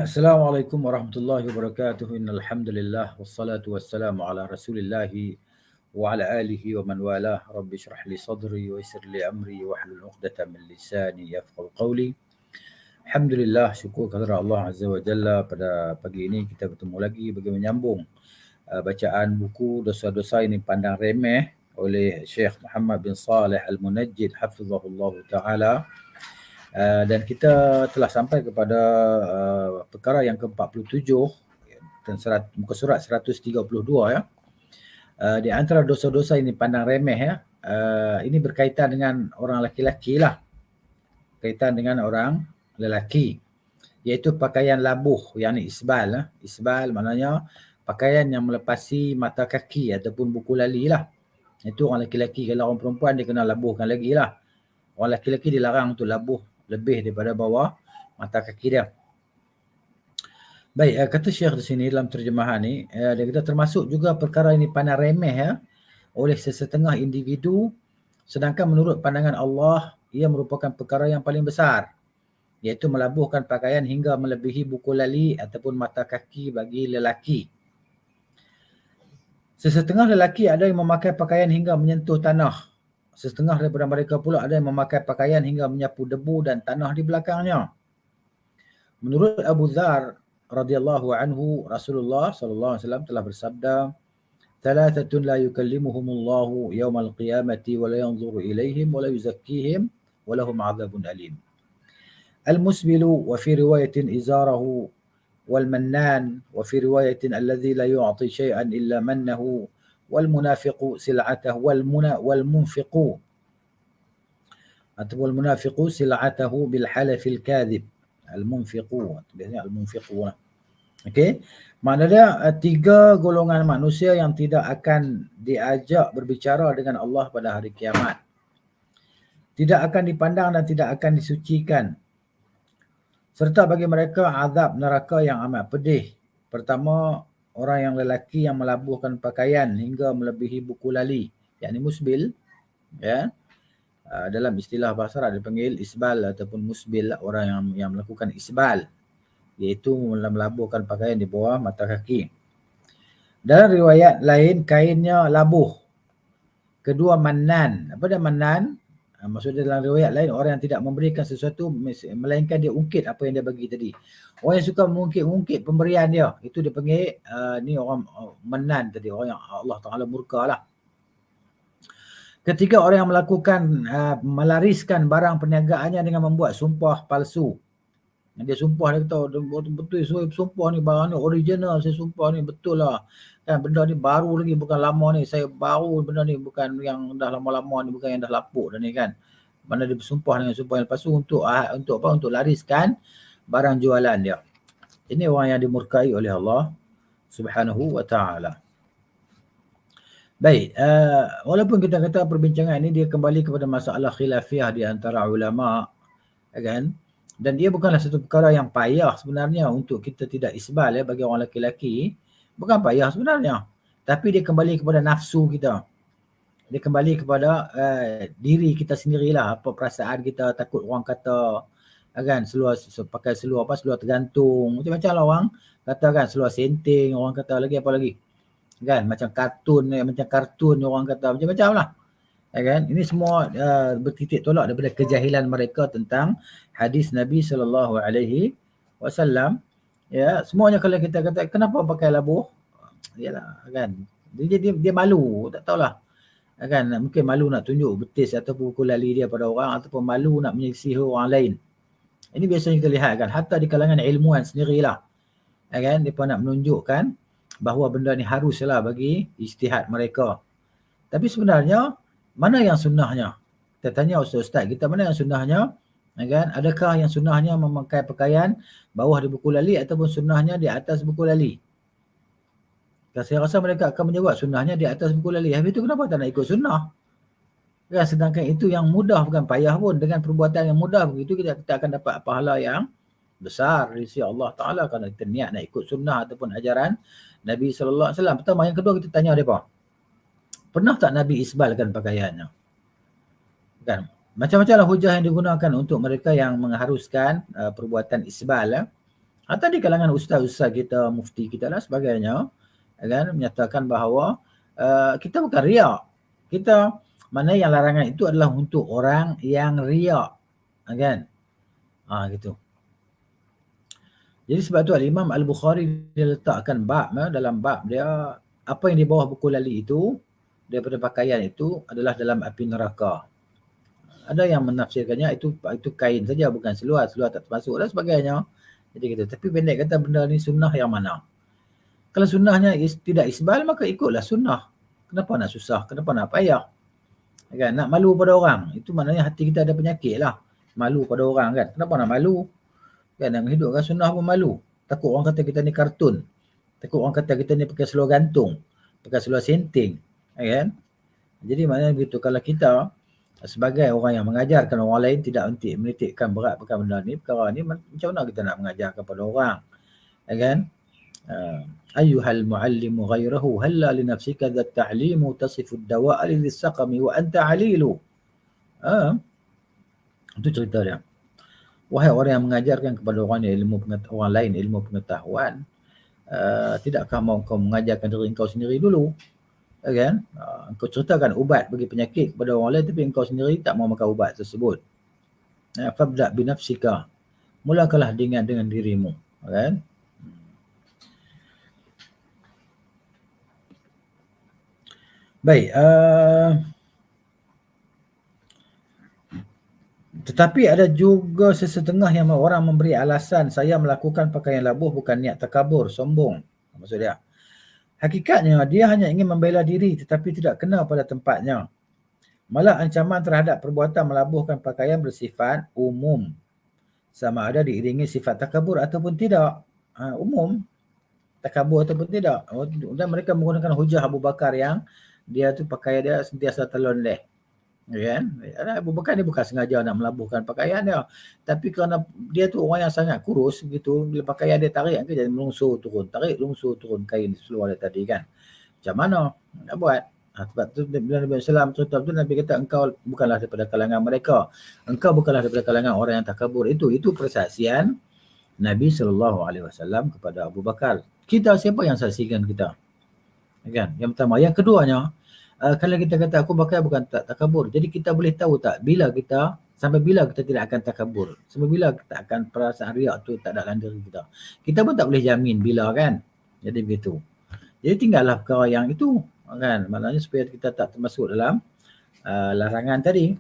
Assalamualaikum warahmatullahi wabarakatuh. Innal hamdalillah wassalatu wassalamu ala Rasulillah wa ala alihi wa man walah. Rabbi shrah li sadri wa yassir li amri wahlul 'uqdatam min lisani yafqahu qawli. Alhamdulillah, syukur kepada Allah Azza wa Jalla, pada pagi ini kita bertemu lagi bagi menyambung bacaan buku Dosa-Dosa Ini Pandang Remeh oleh Syekh Muhammad bin Saleh Al-Munajjid hafizahullah taala. Dan kita telah sampai kepada perkara yang ke-47 dan muka surat 132 ya. Di antara dosa-dosa ini pandang remeh ya. Ini berkaitan dengan orang lelaki lah. Kaitan dengan orang lelaki, iaitu pakaian labuh, yakni isbal. Isbal maknanya pakaian yang melepasi mata kaki ataupun buku lali lah. Itu orang lelaki. Kalau orang perempuan dia kena labuhkan lagi lah. Orang lelaki dilarang untuk labuh lebih daripada bawah mata kaki dia. Baik, kata Syekh di sini dalam terjemahan ni, dia kata termasuk juga perkara ini pandang remeh ya oleh sesetengah individu, sedangkan menurut pandangan Allah ia merupakan perkara yang paling besar, iaitu melabuhkan pakaian hingga melebihi buku lali ataupun mata kaki bagi lelaki. Sesetengah lelaki ada yang memakai pakaian hingga menyentuh tanah. Setengah daripada mereka pula ada yang memakai pakaian hingga menyapu debu dan tanah di belakangnya. Menurut Abu Dzar radhiyallahu anhu, Rasulullah sallallahu alaihi wasallam telah bersabda, "Thalathatun la yukallimuhumullahu yaumal qiyamati wa la yanzuru ilaihim wa la yuzakkihim wa lahum 'adzabun alim. Al-musbilu wa fi riwayatin izarahu wal mannan wa fi riwayatin alladhi la yu'ti syai'an illa mannahu والمنافق سلعته والمنفق ataupun المنافق سلعته بالحلف الكاذب. المنفقون biasanya المنفقون. Okey, maknanya tiga golongan manusia yang tidak akan diajak berbicara dengan Allah pada hari kiamat, tidak akan dipandang dan tidak akan disucikan, serta bagi mereka azab neraka yang amat pedih. Pertama, orang yang lelaki yang melabuhkan pakaian hingga melebihi buku lali, yakni musbil ya. Dalam istilah bahasa Arab dipanggil isbal ataupun musbil, orang yang melakukan isbal, iaitu melabuhkan pakaian di bawah mata kaki. Dalam riwayat lain kainnya labuh. Kedua, mannan. Apa dia mannan? Maksudnya dalam riwayat lain orang yang tidak memberikan sesuatu melainkan dia ungkit apa yang dia bagi tadi. Orang yang suka mengungkit pemberian dia, itu dia panggil ni orang menan tadi, orang yang Allah Taala murka lah. Ketiga, orang yang melakukan melariskan barang perniagaannya dengan membuat sumpah palsu. Dia sumpah, dia kata betul saya sumpah ni barang ni original, saya sumpah ni betul lah. Kan benda ni baru lagi, bukan lama ni, saya baru benda ni, bukan yang dah lama-lama ni, bukan yang dah lapuk dah ni kan. Mana dia bersumpah dengan sumpah yang palsu untuk apa? Untuk lariskan barang jualan dia. Ini orang yang dimurkai oleh Allah Subhanahu wa taala. Baik, walaupun kita kata perbincangan ini dia kembali kepada masalah khilafiah di antara ulama, kan? Dan dia bukanlah satu perkara yang payah sebenarnya untuk kita tidak isbal ya, bagi orang lelaki. Bukan payah sebenarnya. Tapi dia kembali kepada nafsu kita. Dia kembali kepada diri kita sendirilah. Apa perasaan kita, takut orang kata, kan, pakai seluar tergantung. Macam-macam lah orang kata kan, seluar senting, orang kata lagi apa lagi. Kan, macam kartun orang kata, macam-macam lah. Ya kan? Ini semua bertitik tolak daripada kejahilan mereka tentang hadis Nabi sallallahu alaihi wasallam. Ya, semuanya kalau kita kata kenapa pakai labuh? Yalah kan. Dia malu, tak tahulah. Kan, mungkin malu nak tunjuk betis ataupun buku lali dia pada orang, ataupun malu nak menyisihi orang lain. Ini biasanya kita lihat kan, hatta di kalangan ilmuwan sendirilah. Ya kan, depa nak menunjukkan bahawa benda ni haruslah bagi ijtihad mereka. Tapi sebenarnya mana yang sunnahnya? Kita tanya ustaz-ustaz kita, mana yang sunnahnya? Kan? Adakah yang sunnahnya memakai pakaian bawah di buku lali ataupun sunnahnya di atas buku lali? Saya rasa mereka akan menjawab sunnahnya di atas buku lali. Habis itu kenapa tak nak ikut sunnah? Ya, sedangkan itu yang mudah, bukan payah pun. Dengan perbuatan yang mudah begitu kita akan dapat pahala yang besar dari sisi Allah Taala kalau kita niat nak ikut sunnah ataupun ajaran Nabi sallallahu alaihi wasallam. Pertama, yang kedua kita tanya depa, pernah tak Nabi isbalkan pakaiannya? Kan? Macam-macam lah hujah yang digunakan untuk mereka yang mengharuskan perbuatan isbal. Atau di kalangan ustaz-ustaz kita, mufti kita dan sebagainya, kan, menyatakan bahawa kita bukan riak. Kita, mana yang larangan itu adalah untuk orang yang riak, kan? Gitu. Jadi sebab tu Imam Al-Bukhari dia letakkan bab, dalam bab dia, apa yang di bawah buku lali itu daripada pakaian itu adalah dalam api neraka. Ada yang menafsirkannya itu kain saja, bukan seluar tak termasuk dan sebagainya. Jadi gitu. Tapi pendek kata, benda ni sunnah yang mana? Kalau sunnahnya tidak isbal, maka ikutlah sunnah. Kenapa nak susah? Kenapa nak payah? Kan? Nak malu pada orang, itu maknanya hati kita ada penyakit lah. Malu pada orang kan. Kenapa nak malu? Kan, nak menghidupkan sunnah pun malu. Takut orang kata kita ni kartun. Takut orang kata kita ni pakai seluar gantung, pakai seluar senting, kan? Jadi maknanya begitu. Kalau kita sebagai orang yang mengajarkan orang lain tidak menitikkan berat perkara benda ni, perkara ni macam mana kita nak mengajar kepada orang, kan? Ayyuhal muallimu ghairahu halla li nafsika dhat ta'limu tasifu ad-dawa'a lis-saqami wa anta 'alilu. Itu cerita dia. Wahai orang yang mengajarkan kepada orang lain ilmu pengetahuan, tidakkah mau kau mengajarkan diri engkau sendiri dulu? Kan? Engkau ceritakan ubat bagi penyakit kepada orang lain, tapi engkau sendiri tak mau makan ubat tersebut. Fabda' bi nafsika. Mulakanlah dengan dirimu, kan? Baik, tetapi ada juga sesetengah yang orang memberi alasan, saya melakukan pakaian labuh bukan niat takabur, sombong. Maksud dia, hakikatnya dia hanya ingin membela diri tetapi tidak kena pada tempatnya. Malah ancaman terhadap perbuatan melabuhkan pakaian bersifat umum, sama ada diiringi sifat takabur ataupun tidak. Umum, takabur ataupun tidak. Dan mereka menggunakan hujah Abu Bakar yang dia tu pakaian dia sentiasa terlondeh, kan? Abu Bakar ni bukan sengaja nak melabuhkan pakaian dia, tapi kerana dia tu orang yang sangat kurus begitu, bila pakaian dia tarik kan jadi melungsur turun, tarik lungsur turun kain seluar dia tadi kan. Macam mana nak buat? Sebab tu bila Nabi SAW cerita tu, Nabi kata engkau bukanlah daripada kalangan mereka, engkau bukanlah daripada kalangan orang yang takabur. Itu persaksian Nabi SAW kepada Abu Bakar. Kita, siapa yang saksikan kita? Kan? Yang pertama. Yang keduanya, kalau kita kata aku pakai bukan tak takabur, jadi kita boleh tahu tak sampai bila kita tidak akan takabur, sampai bila kita akan perasaan riak tu tak ada dalam diri kita. Kita pun tak boleh jamin bila, kan? Jadi begitu. Jadi tinggallah perkara yang itu, kan? Maknanya supaya kita tak termasuk dalam larangan tadi.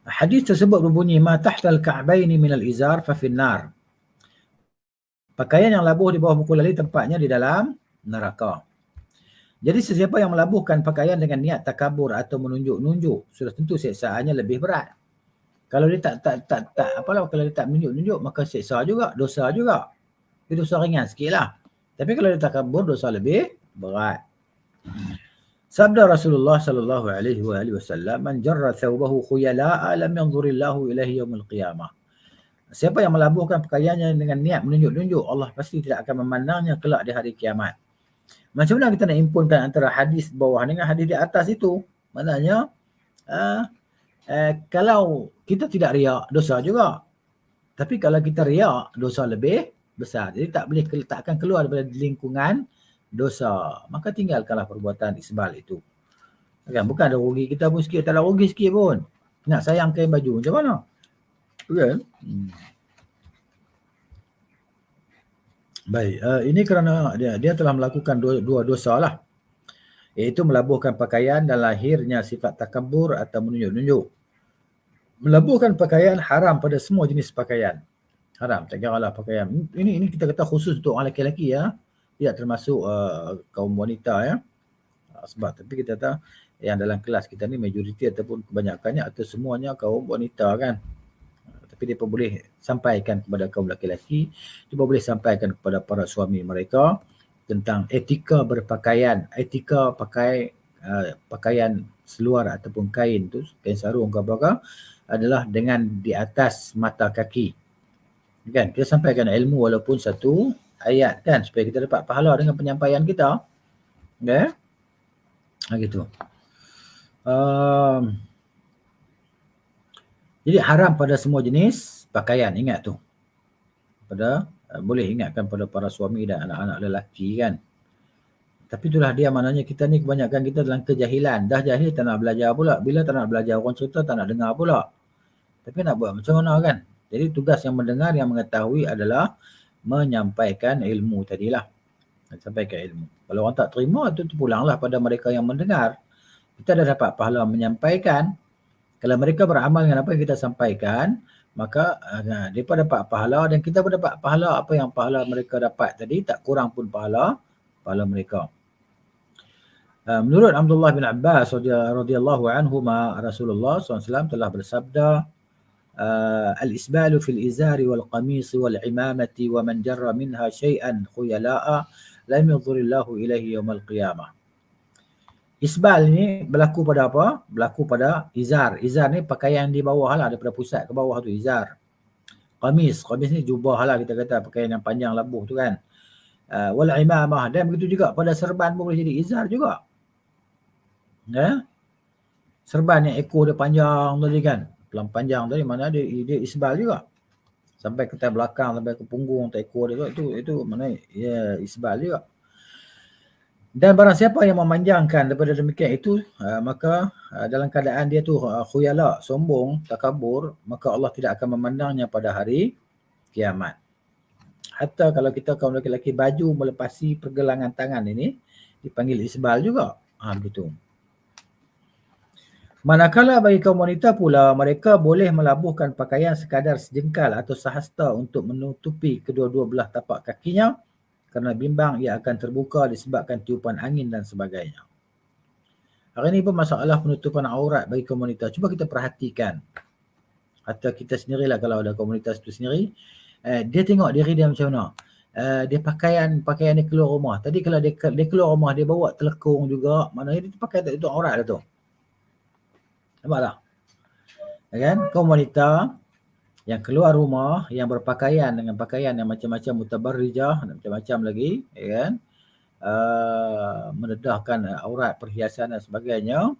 Hadis tersebut berbunyi ma tahtal ka'baini minal izar fa finnar. Pakaian yang labuh di bawah buku lali tempatnya di dalam neraka. Jadi sesiapa yang melabuhkan pakaian dengan niat takabur atau menunjuk-nunjuk, sudah tentu siksaannya lebih berat. Kalau dia kalau dia tak menunjuk-nunjuk, maka siksa juga, dosa juga. Itu dosa ringan sikitlah. Tapi kalau dia takabur, dosa lebih berat. Sabda Rasulullah sallallahu alaihi wasallam, man jarra thawbahu khuyala'a lam yanzurillahu ilaihi yaumil qiyamah. Siapa yang melabuhkan pakaiannya dengan niat menunjuk-nunjuk, Allah pasti tidak akan memandangnya kelak di hari kiamat. Macam mana kita nak impunkan antara hadis bawah dengan hadis di atas itu? Maknanya kalau kita tidak riak, dosa juga. Tapi kalau kita riak, dosa lebih besar. Jadi tak akan keluar daripada lingkungan dosa. Maka tinggalkanlah perbuatan isbal itu. Kan? Bukan ada rugi kita pun sikit, tak ada rugi sikit pun. Nak sayang kain baju macam mana? Kan? Baik, ini kerana dia telah melakukan dua dosa lah, iaitu melabuhkan pakaian dan lahirnya sifat takabur atau menunjuk-nunjuk. Melabuhkan pakaian haram pada semua jenis pakaian. Haram, tak kira lah pakaian. Ini kita kata khusus untuk orang lelaki ya, tidak termasuk kaum wanita ya. Sebab tapi kita tahu yang dalam kelas kita ni majoriti ataupun kebanyakannya atau semuanya kaum wanita kan. Tapi dia pun boleh sampaikan kepada kaum lelaki, dia pun boleh sampaikan kepada para suami mereka tentang etika berpakaian, etika pakai pakaian seluar ataupun kain tu, kain sarung ke apa, adalah dengan di atas mata kaki. Kan? Kita sampaikan ilmu walaupun satu ayat kan, supaya kita dapat pahala dengan penyampaian kita. Okay? Gitu. Jadi haram pada semua jenis pakaian, ingat tu. boleh ingatkan pada para suami dan anak-anak lelaki kan. Tapi itulah dia, maknanya kita ni kebanyakan kita dalam kejahilan. Dah jahil tak nak belajar pula. Bila tak nak belajar, orang cerita tak nak dengar pula. Tapi nak buat macam mana kan? Jadi tugas yang mendengar, yang mengetahui adalah menyampaikan ilmu tadilah. Sampaikan ilmu. Kalau orang tak terima, itu terpulanglah pada mereka yang mendengar. Kita dah dapat pahala menyampaikan. Kalau mereka beramal dengan apa yang kita sampaikan, maka mereka dapat pahala dan kita pun dapat pahala. Apa yang pahala mereka dapat tadi, tak kurang pun pahala mereka. Menurut Abdullah bin Abbas radhiyallahu anhuma, Rasulullah SAW telah bersabda, al-isbalu fil izari wal qamis wal imamati wa man jarra minha syai'an khuyala'a lam yadhurrillahu ilaihi yawmal qiyamah. Isbal ni berlaku pada apa? Berlaku pada izar. Izar ni pakaian di bawah lah, daripada pusat ke bawah tu izar. Qamis ni jubah lah, kita kata pakaian yang panjang labuh tu kan. Wal imamah, dan begitu juga pada serban pun boleh jadi izar juga. Serban yang ekor dia panjang tadi kan, pelang panjang tadi, mana dia isbal juga. Sampai ke belakang, sampai ke punggung atau ekor dia itu mana ya isbal juga. Dan barang siapa yang memanjangkan daripada demikian itu, maka dalam keadaan dia tu khuyala, sombong, takabur, maka Allah tidak akan memandangnya pada hari kiamat. Hatta kalau kita kaum lelaki baju melepasi pergelangan tangan ini dipanggil isbal juga. Begitu. Manakala bagi kaum wanita pula, mereka boleh melabuhkan pakaian sekadar sejengkal atau sehasta untuk menutupi kedua-dua belah tapak kakinya kerana bimbang ia akan terbuka disebabkan tiupan angin dan sebagainya. Hari ini pun masalah penutupan aurat bagi kaum wanita. Cuba kita perhatikan. Atau kita sendirilah, kalau ada komunitas itu sendiri, dia tengok diri dia macam mana. Dia pakaian dia keluar rumah. Tadi kalau dia keluar rumah, dia bawa telekung juga. Maknanya dia pakai tak tutup aurat dah tu. Nampak tak? Kan? Kaum wanita yang keluar rumah, yang berpakaian dengan pakaian yang macam-macam, mutabarrijah, macam-macam lagi, kan? Mendedahkan aurat, perhiasan dan sebagainya.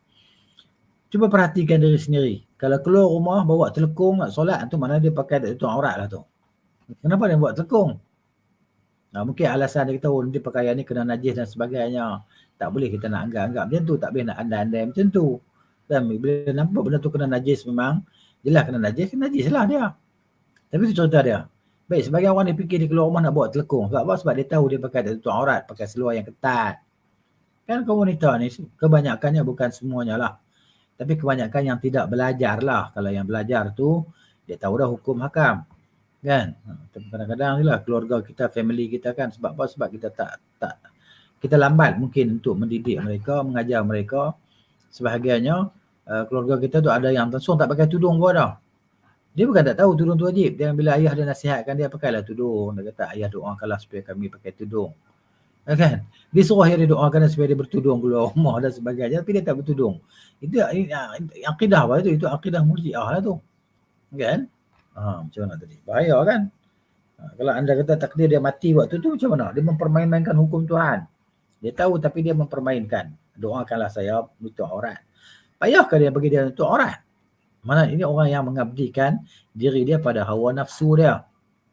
Cuba perhatikan diri sendiri. Kalau keluar rumah bawa telekung nak solat, tu mana dia pakai tak tutup aurat lah tu. Kenapa dia buat telekung? Mungkin alasan dia kata, dia pakaian ni kena najis dan sebagainya. Tak boleh kita nak anggap-anggap macam tu, tak boleh nak andai-andai macam tu. Dan bila nampak benda tu kena najis, memang jelas kena najis lah dia. Tapi itu cerita dia. Baik, sebagai orang dia fikir dia keluar rumah nak bawa telekung. Sebab apa? Sebab dia tahu dia pakai tak tutup aurat, pakai seluar yang ketat. Kan kaum wanita ni kebanyakannya, bukan semuanya lah, tapi kebanyakan yang tidak belajar lah. Kalau yang belajar tu dia tahu dah hukum hakam kan. Tapi kadang-kadang ni lah keluarga kita, family kita kan, sebab apa? Sebab kita tak kita lambat mungkin untuk mendidik mereka, mengajar mereka. Sebahagiannya keluarga kita tu ada yang langsung tak pakai tudung pun dah. Dia bukan tak tahu tudung tu wajib. Dan bila ayah dia nasihatkan dia, pakailah tudung. Dia kata, ayah doakanlah supaya kami pakai tudung. Kan? Dia suruh ayah dia doakan supaya dia bertudung keluar rumah dan sebagainya. Tapi dia tak bertudung. Itu akidah apa itu? Itu akidah murji'ah lah tu. Kan? Macam mana tadi? Bahaya kan? Kalau anda kata takdir dia mati waktu tu, macam mana? Dia mempermainkan hukum Tuhan. Dia tahu tapi dia mempermainkan. Doakanlah saya nutup aurat. Payahkah dia bagi dia nutup aurat? Mana ini orang yang mengabdikan diri dia pada hawa nafsu dia.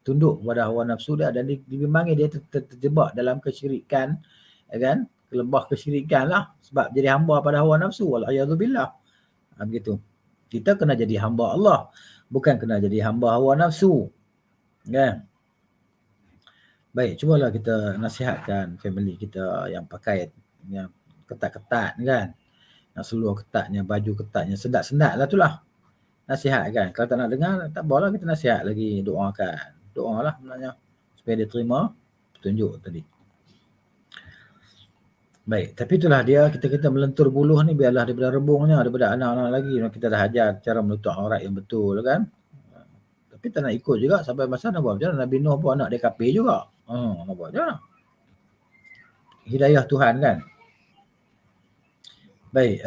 Tunduk pada hawa nafsu dia dan dibimbangi dia terjebak dalam kesyirikan, kan? Kelebah kesyirikan lah. Sebab jadi hamba pada hawa nafsu. Wal'ayyadzubillah. Begitu. Kita kena jadi hamba Allah. Bukan kena jadi hamba hawa nafsu. Kan? Baik, cubalah kita nasihatkan family kita yang pakai yang ketat-ketat kan. Yang seluar ketatnya, baju ketatnya, sendat-sendat lah tu lah. Nasihat kan. Kalau tak nak dengar, tak apalah, kita nasihat lagi, doakan. Doalah sebenarnya supaya dia terima petunjuk tadi. Baik, tapi itulah dia, kita melentur buluh ni biarlah daripada rebungnya, daripada anak-anak lagi. Kita dah ajar cara menutup aurat yang betul kan. Tapi tak nak ikut juga sampai masa nak buat macam mana. Nabi Nuh pun anak dia kafir juga. Nak buat macam mana? Hidayah Tuhan kan. Baik,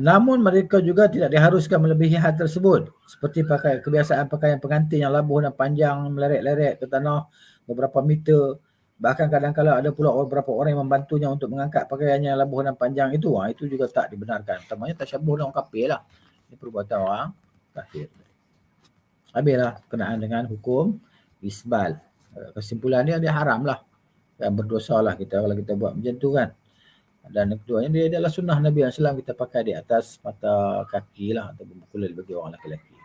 namun mereka juga tidak diharuskan melebihi hal tersebut. Seperti kebiasaan pakaian pengantin yang labuh dan panjang meleret-leret ke tanah beberapa meter. Bahkan kadang-kadang ada pula beberapa orang yang membantunya untuk mengangkat pakaiannya yang labuh dan panjang itu. Itu juga tak dibenarkan. Tamanya tasyabuh dengan orang kafir lah. Ini perbuatan orang kafir. Habislah kenaan dengan hukum isbal. Kesimpulan dia haram lah. Dan berdosa lah kita kalau kita buat macam tu kan. Dan keduanya dia adalah sunnah Nabi SAW kita pakai di atas mata kaki lah atau berkulil bagi orang lelaki.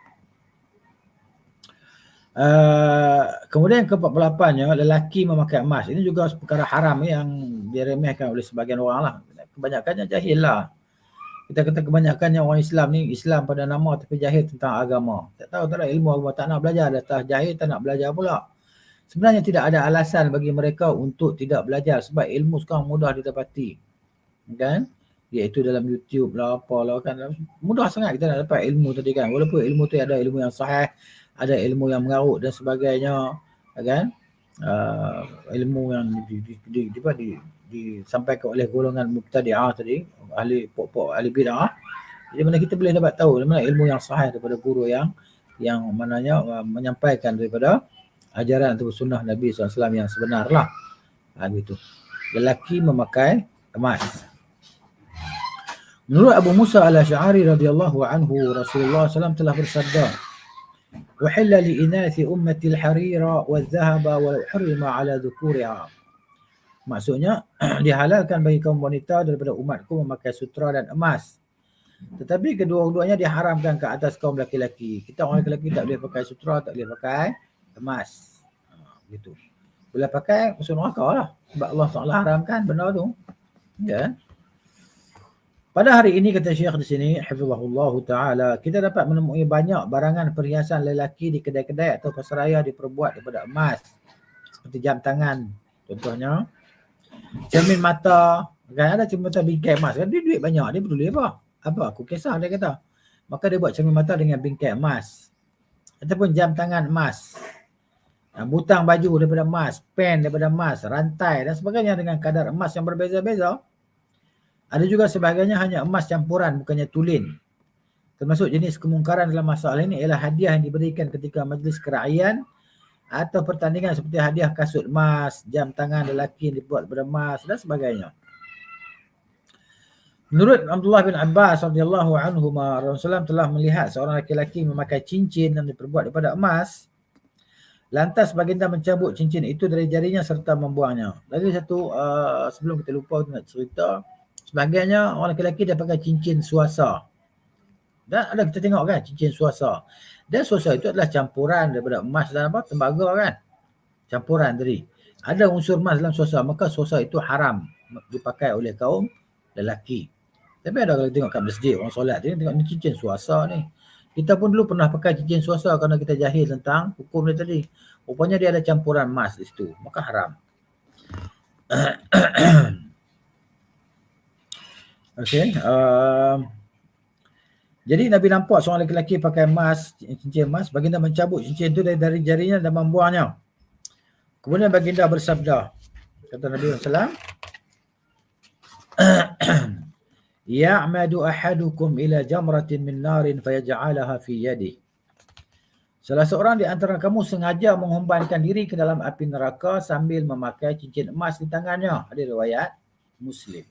Kemudian ke-48-nya, lelaki memakai emas. Ini juga perkara haram yang diremehkan oleh sebagian orang lah. Kebanyakannya jahil lah. Kita kata kebanyakannya orang Islam ni, Islam pada nama tapi jahil tentang agama. Tak tahu tak ada ilmu agama, tak nak belajar, dah jahil tak nak belajar pula. Sebenarnya tidak ada alasan bagi mereka untuk tidak belajar sebab ilmu sekarang mudah didapati. Kan? Iaitu dalam YouTube lah, apalah kan. Mudah sangat kita nak dapat ilmu tadi kan. Walaupun ilmu tu ada ilmu yang sahih, ada ilmu yang mengarut dan sebagainya, kan? Ilmu yang disampaikan oleh golongan mubtadi'ah tadi, ahli pokok ahli bid'ah. Jadi mana kita boleh dapat tahu mana ilmu yang sahih daripada guru yang mananya menyampaikan daripada ajaran atau sunnah Nabi SAW yang sebenar lah. Gitu. Lelaki memakai emas. Menurut Abu Musa al-Asy'ari radhiyallahu anhu, Rasulullah SAW telah bersabda, "Uhilla li inathi ummati al-harira wal-dhahaba wa hurrima ala dhukuriha." Maksudnya dihalalkan bagi kaum wanita daripada umatku memakai sutra dan emas. Tetapi kedua-duanya diharamkan ke atas kaum lelaki-lelaki. Kita orang lelaki tak boleh pakai sutra, tak boleh pakai emas. Gitu. Boleh pakai masuk neraka lah. Sebab Allah Taala haramkan benda tu. Ya. Pada hari ini kata Syekh di sini, hafizahullah taala, kita dapat menemui banyak barangan perhiasan lelaki di kedai-kedai atau pasaraya diperbuat daripada emas. Seperti jam tangan contohnya. Cermin mata, kan ada cermin mata bingkai emas, kan dia duit banyak, dia peduli apa? Apa aku kisah dia kata. Maka dia buat cermin mata dengan bingkai emas. Ataupun jam tangan emas. Butang baju daripada emas, pen daripada emas, rantai dan sebagainya dengan kadar emas yang berbeza-beza. Ada juga sebagainya hanya emas campuran, bukannya tulin. Termasuk jenis kemungkaran dalam masalah ini ialah hadiah yang diberikan ketika majlis kerajaan atau pertandingan seperti hadiah kasut emas, jam tangan lelaki yang dibuat daripada emas dan sebagainya. Menurut Abdullah bin Abbas radhiyallahu anhuma, Rasulullah telah melihat seorang lelaki memakai cincin yang diperbuat daripada emas. Lantas baginda mencabut cincin itu dari jarinya serta membuangnya. Lagi satu, sebelum kita lupa kita nak cerita, sebagainya orang lelaki dia pakai cincin suasa. Dan ada kita tengok kan cincin suasa. Dan suasa itu adalah campuran daripada emas dan apa? Tembaga kan. Campuran tadi. Ada unsur emas dalam suasa, maka suasa itu haram dipakai oleh kaum lelaki. Tapi ada kalau tengok kat masjid orang solat dia tengok ni cincin suasa ni. Kita pun dulu pernah pakai cincin suasa kerana kita jahil tentang hukum dia tadi. Rupanya dia ada campuran emas di situ, maka haram. Okey. Jadi Nabi nampak seorang lelaki pakai emas, cincin emas, baginda mencabut cincin itu dari jarinya dan membuangnya. Kemudian baginda bersabda, kata Nabi SAW, "Ya'madu ahadukum ila jamratin min narin fayaj'alaha fi yadihi." Salah seorang di antara kamu sengaja menghumbankan diri ke dalam api neraka sambil memakai cincin emas di tangannya. Ada riwayat Muslim.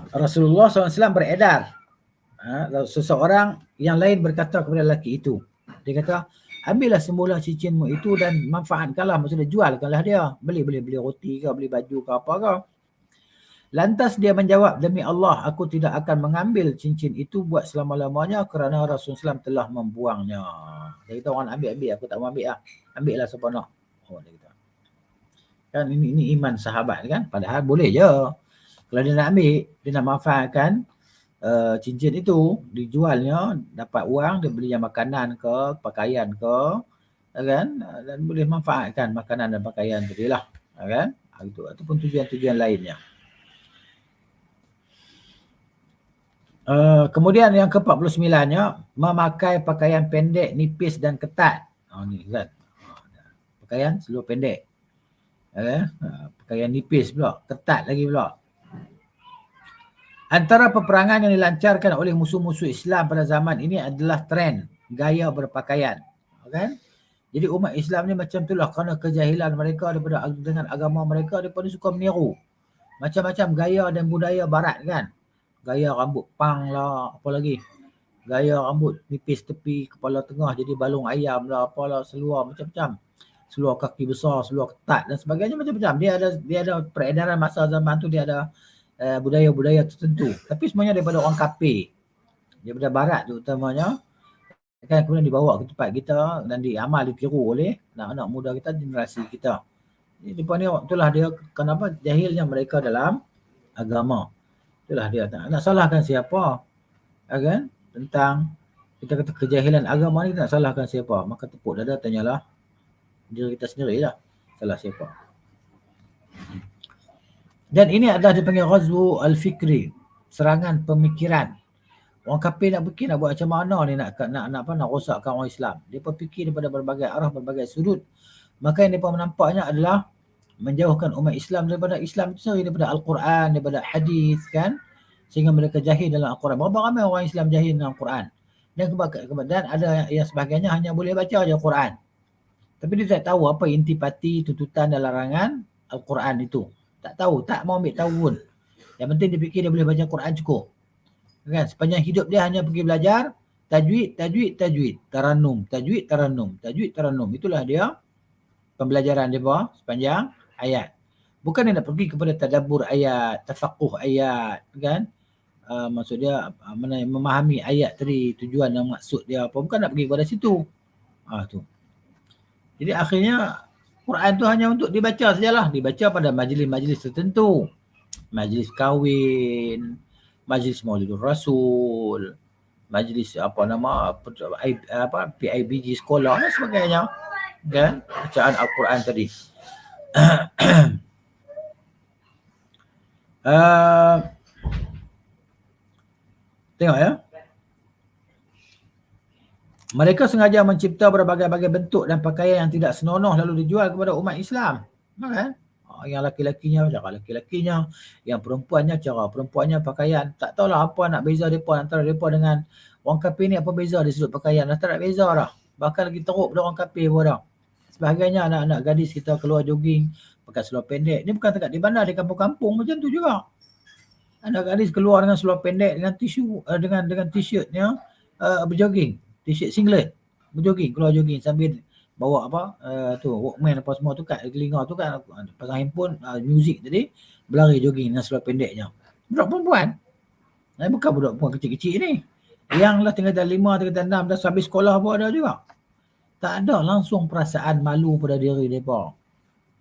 Rasulullah SAW beredar. Seseorang yang lain berkata kepada lelaki itu. Dia kata, ambillah semula cincinmu itu dan manfaatkanlah. Maksudnya jualkanlah dia. Beli roti ke, beli baju ke apa ke. Lantas dia menjawab, demi Allah aku tidak akan mengambil cincin itu buat selama-lamanya kerana Rasulullah SAW telah membuangnya. Dia kata orang ambil, aku tak mau ambil lah. Ambil lah siapa nak. Dia kata. Kan ini iman sahabat kan. Padahal boleh je. Kalau dia nak ambil, dia nak manfaatkan cincin itu, dijualnya, dapat uang, dia beli makanan ke, pakaian ke, kan? Dan boleh manfaatkan makanan dan pakaian tadi lah, kan? Itu ataupun tujuan-tujuan lainnya. Kemudian yang ke-49-nya, memakai pakaian pendek, nipis dan ketat. Ni kan. Pakaian seluruh pendek. Pakaian nipis pula, ketat lagi pula. Antara peperangan yang dilancarkan oleh musuh-musuh Islam pada zaman ini adalah trend gaya berpakaian. Kan? Jadi umat Islam ni macam itulah kerana kejahilan mereka daripada dengan agama mereka, mereka suka meniru macam-macam gaya dan budaya barat kan. Gaya rambut pang lah, apa lagi. gaya rambut nipis tepi, kepala tengah jadi balung ayam lah, apalah, seluar macam-macam. Seluar kaki besar, seluar ketat dan sebagainya macam-macam. Dia ada peredaran masa zaman tu, dia ada budaya-budaya tertentu. Tapi semuanya daripada orang kafir. Daripada barat tu utamanya. Kan kemudian dibawa ke tempat kita dan diamal, ditiru oleh anak-anak muda kita, generasi kita. Jadi itulah dia kenapa jahilnya mereka dalam agama. Itulah dia. Nak salahkan siapa? Kan? Tentang kita kata kejahilan agama ni, nak salahkan siapa? Maka tepuk dada, tanyalah diri kita sendiri lah. Salah siapa? Dan ini adalah dipanggil ghazwu al-fikri, serangan pemikiran. Orang kafir nak fikir nak buat macam mana ni nak rosakkan orang Islam. Depa fikir daripada berbagai arah, berbagai sudut. Maka yang depa menampaknya adalah menjauhkan umat Islam daripada Islam itu sendiri, daripada Al-Quran, daripada hadis kan. Sehingga mereka jahil dalam Al-Quran. Berapa ramai orang Islam jahil dalam Al-Quran. Dan ada yang sebagainya hanya boleh baca je Al-Quran. Tapi dia tak tahu apa intipati, tuntutan dan larangan Al-Quran itu. Tak tahu, tak mau ambil tahu pun. Yang penting dia fikir dia boleh baca Quran cukup. Kan? Sepanjang hidup dia hanya pergi belajar tajwid, tarannum, tajwid, tarannum. Itulah dia pembelajaran dia sepanjang ayat. Bukan dia nak pergi kepada tadabbur ayat, tafaqquh ayat, kan? Maksud dia memahami ayat tadi, tujuan dan maksud dia apa. Bukan nak pergi kepada situ. Tu. Jadi akhirnya Quran tu hanya untuk dibaca sajalah. Dibaca pada majlis-majlis tertentu. Majlis kahwin, majlis Maulidur Rasul, majlis PIBG sekolah dan sebagainya, kan, bacaan Al-Quran tadi. Tengok ya, mereka sengaja mencipta berbagai-bagai bentuk dan pakaian yang tidak senonoh lalu dijual kepada umat Islam, kan? Yang laki-lakinya cara laki-lakinya, yang perempuannya cara perempuannya pakaian. Tak tahulah apa nak beza mereka antara mereka dengan orang kafir ni, apa beza dari sudut pakaian. Dah tak nak beza dah. Bahkan lagi teruk pada orang kafir pun dah. Sebagainya anak-anak gadis kita keluar jogging pakai seluar pendek. Ni bukan dekat di bandar, di kampung-kampung macam tu juga. Anak gadis keluar dengan seluar pendek, dengan tisu, dengan t-shirtnya berjogging, t-shirt singlet, berjogging, keluar jogging sambil bawa Walkman apa semua tu kat telinga tu kan, pasang handphone, muzik tadi, berlari jogging dengan seluar pendeknya. Budak perempuan. Bukan budak perempuan kecil-kecil ni. Yang lah tinggal 5, tinggal 6, dah habis sekolah pun ada juga. Tak ada langsung perasaan malu pada diri mereka.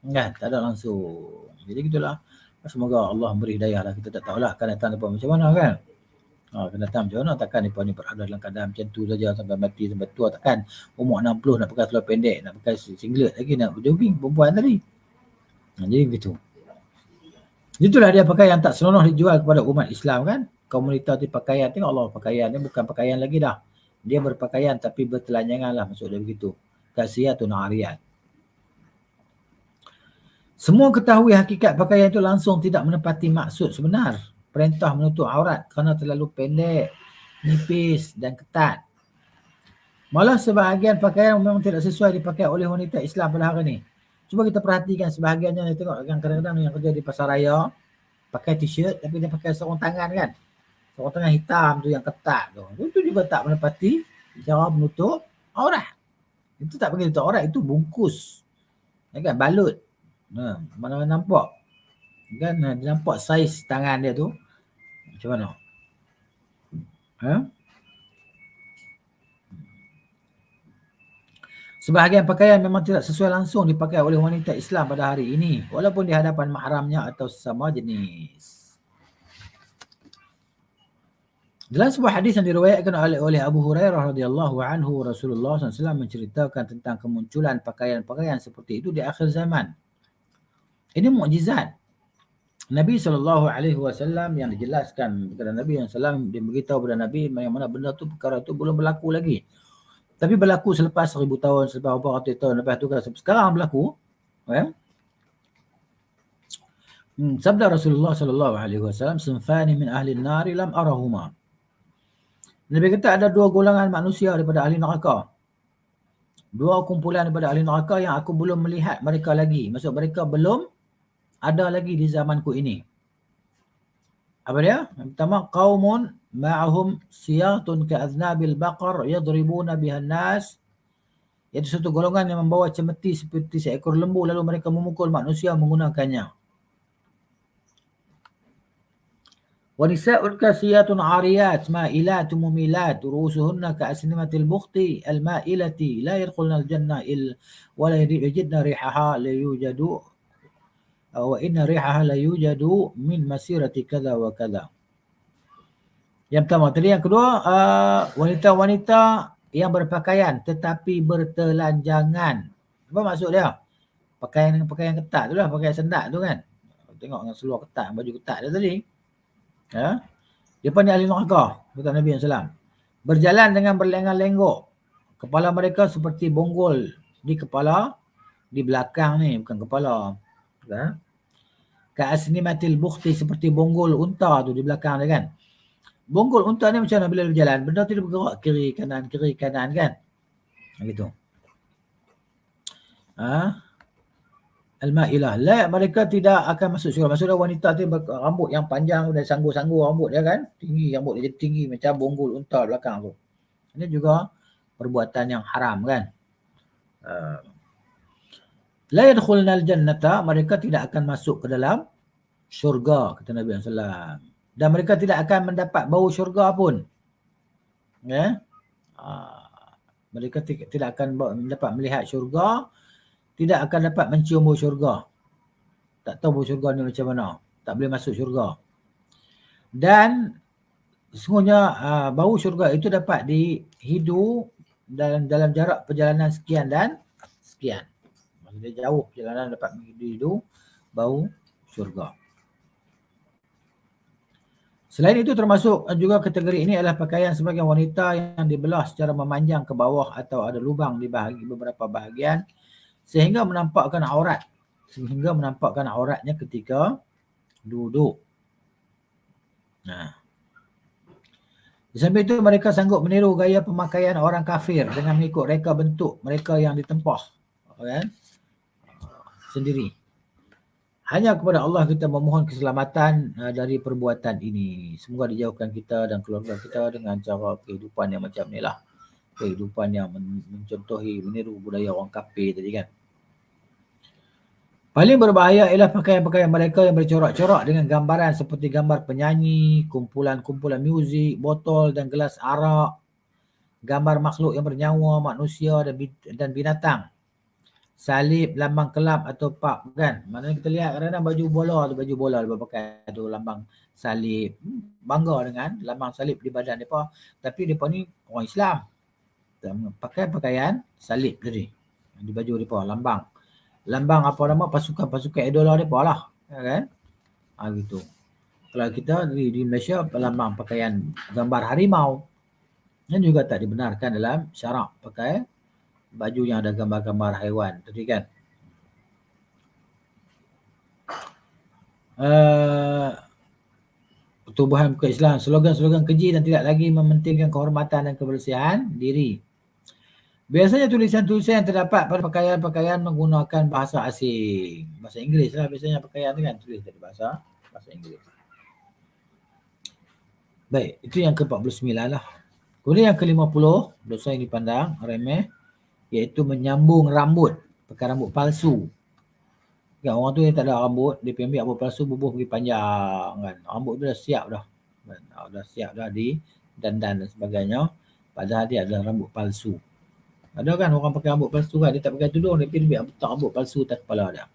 Kan? Tak ada langsung. Jadi gitulah. Semoga Allah beri hidayah lah. Kita tak tahulah akan datang mereka macam mana kan. Akan datang macam mana, takkan mereka ni berada dalam keadaan macam tu saja sampai mati, sampai tua. Takkan umur 60 nak pakai seluar pendek, nak pakai singlet lagi, nak berjogging perempuan tadi. Jadi begitu. Itulah dia pakaian yang tak senonoh dijual kepada umat Islam kan. Komunitas di pakaian, tengok Allah, pakaian ni bukan pakaian lagi dah. Dia berpakaian tapi bertelanjangan lah, maksud dia begitu. Kasiyatun ariyat. Semua ketahui hakikat pakaian itu langsung tidak menepati maksud sebenar. Perintah menutup aurat kerana terlalu pendek, nipis dan ketat. Malah sebahagian pakaian memang tidak sesuai dipakai oleh wanita Islam pada hari ini. Cuba kita perhatikan sebahagiannya, tengok yang kadang-kadang yang kerja di pasar raya pakai t-shirt tapi dia pakai sarung tangan kan. Sarung tangan hitam tu yang ketat tu. Itu juga tak menepati cara menutup aurat. Itu tak panggil tutup aurat, itu bungkus. Kan balut. Mana nampak. Kan dia nampak saiz tangan dia tu macam mana. Sebahagian pakaian memang tidak sesuai langsung dipakai oleh wanita Islam pada hari ini walaupun di hadapan mahramnya atau sesama jenis. Dalam sebuah hadis yang diriwayatkan oleh Abu Hurairah radhiyallahu anhu, Rasulullah SAW menceritakan tentang kemunculan pakaian-pakaian seperti itu di akhir zaman. Ini mukjizat. Nabi SAW yang dijelaskan kepada Nabi SAW, dia beritahu kepada Nabi yang mana benda tu, perkara tu belum berlaku lagi. Tapi berlaku selepas 1000 tahun, selepas beberapa ratus tahun lepas tu kan, sekarang berlaku. Sabda Rasulullah SAW, "Sinfani min ahli an-nari lam arahuma." Nabi kata ada 2 golongan manusia daripada ahli neraka. 2 kumpulan daripada ahli neraka yang aku belum melihat mereka lagi. Maksud mereka belum ada lagi di zamanku ini. Apa dia? Yang pertama, qaumun ma'ahum siyatun ka'adnabil baqar yadribuna bihan nas. Iaitu satu golongan yang membawa cemeti seperti seekor lembu lalu mereka memukul manusia menggunakannya. Wa nisa'un kasiyatun 'ariyat ma'ilatun mumilat ru'usuhunna ka'asnimatil bukhti al-ma'ilati la yadkhulna al-jannah wa la yajidna rihaha la yujadu wa inna rihaha la yujadu min masirati kadza wa kadza. Yang pertama tadi, yang kedua wanita-wanita yang berpakaian tetapi bertelanjangan. Apa maksud dia? Pakaian dengan pakaian ketat tu lah, pakai sendak tu kan. Tengok dengan seluar ketat, baju ketat dia tadi. Ya. Dia panggil ahli neraka, kata Nabi SAW. Berjalan dengan berlengang-lenggok. Kepala mereka seperti bonggol di kepala, di belakang ni, bukan kepala. Ya. Ka'asnimatil bukhti, seperti bonggol unta tu di belakang dia kan. Bonggol unta ni macam mana bila dia berjalan? Benda tu dia bergerak kiri kanan kan? Begitu. Al-Ma'ilah. La, mereka tidak akan masuk syurga. Maksudnya wanita tu rambut yang panjang dan sanggur-sanggur rambut dia kan. Tinggi, rambut dia jadi tinggi macam bonggol unta belakang tu. Ini juga perbuatan yang haram kan. La yadkhulna al-jannata, mereka tidak akan masuk ke dalam syurga, kata Nabi SAW. Dan mereka tidak akan mendapat bau syurga pun. Ya? Mereka tidak akan dapat melihat syurga, tidak akan dapat mencium bau syurga. Tak tahu bau syurga ni macam mana. Tak boleh masuk syurga. Dan sesungguhnya bau syurga itu dapat dihidu dalam jarak perjalanan sekian dan sekian. Maksudnya jauh perjalanan dapat menghidu bau syurga. Selain itu termasuk juga kategori ini adalah pakaian sebagian wanita yang dibelah secara memanjang ke bawah atau ada lubang di beberapa bahagian sehingga menampakkan auratnya ketika duduk. Nah. Di samping itu mereka sanggup meniru gaya pemakaian orang kafir dengan mengikut reka bentuk mereka yang ditempah kan? Sendiri. Hanya kepada Allah kita memohon keselamatan dari perbuatan ini. Semoga dijauhkan kita dan keluarga kita dengan cara kehidupan yang macam ni lah. Kehidupan yang mencontohi, meniru budaya orang kafir tadi kan. Paling berbahaya ialah pakaian-pakaian mereka yang bercorak-corak dengan gambaran seperti gambar penyanyi, kumpulan-kumpulan muzik, botol dan gelas arak, gambar makhluk yang bernyawa, manusia dan binatang. Salib, lambang kelab atau pub kan. Maknanya kita lihat kadang-kadang baju bola dia pakai tu lambang salib. Bangga dengan lambang salib di badan mereka. Tapi mereka ni orang Islam. Pakai pakaian salib tadi. Di baju mereka, lambang. Lambang apa nama, pasukan-pasukan idola mereka lah. Kan? Gitu. Kalau kita di Malaysia, lambang pakaian gambar harimau. Yang juga tak dibenarkan dalam syarak pakai baju yang ada gambar-gambar haiwan tadi kan. Pertubuhan bukan Islam, slogan-slogan keji dan tidak lagi mementingkan kehormatan dan kebersihan diri. Biasanya tulisan-tulisan yang terdapat pada pakaian-pakaian menggunakan bahasa asing. Bahasa Inggeris lah biasanya pakaian tu kan, tulis dari bahasa Inggeris. Baik, itu yang ke-49 lah. Kemudian yang ke-50, dosa yang dipandang remeh, iaitu menyambung rambut, pakai rambut palsu. Kan orang tu yang tak ada rambut, dia pergi ambil rambut palsu, bubuh pergi panjang kan. Rambut tu dah siap dah. Dah siap dah di dandan dan sebagainya. Padahal dia adalah rambut palsu. Ada kan orang pakai rambut palsu kan, dia tak pakai tudung, dia pergi letak rambut palsu atas kepala dia.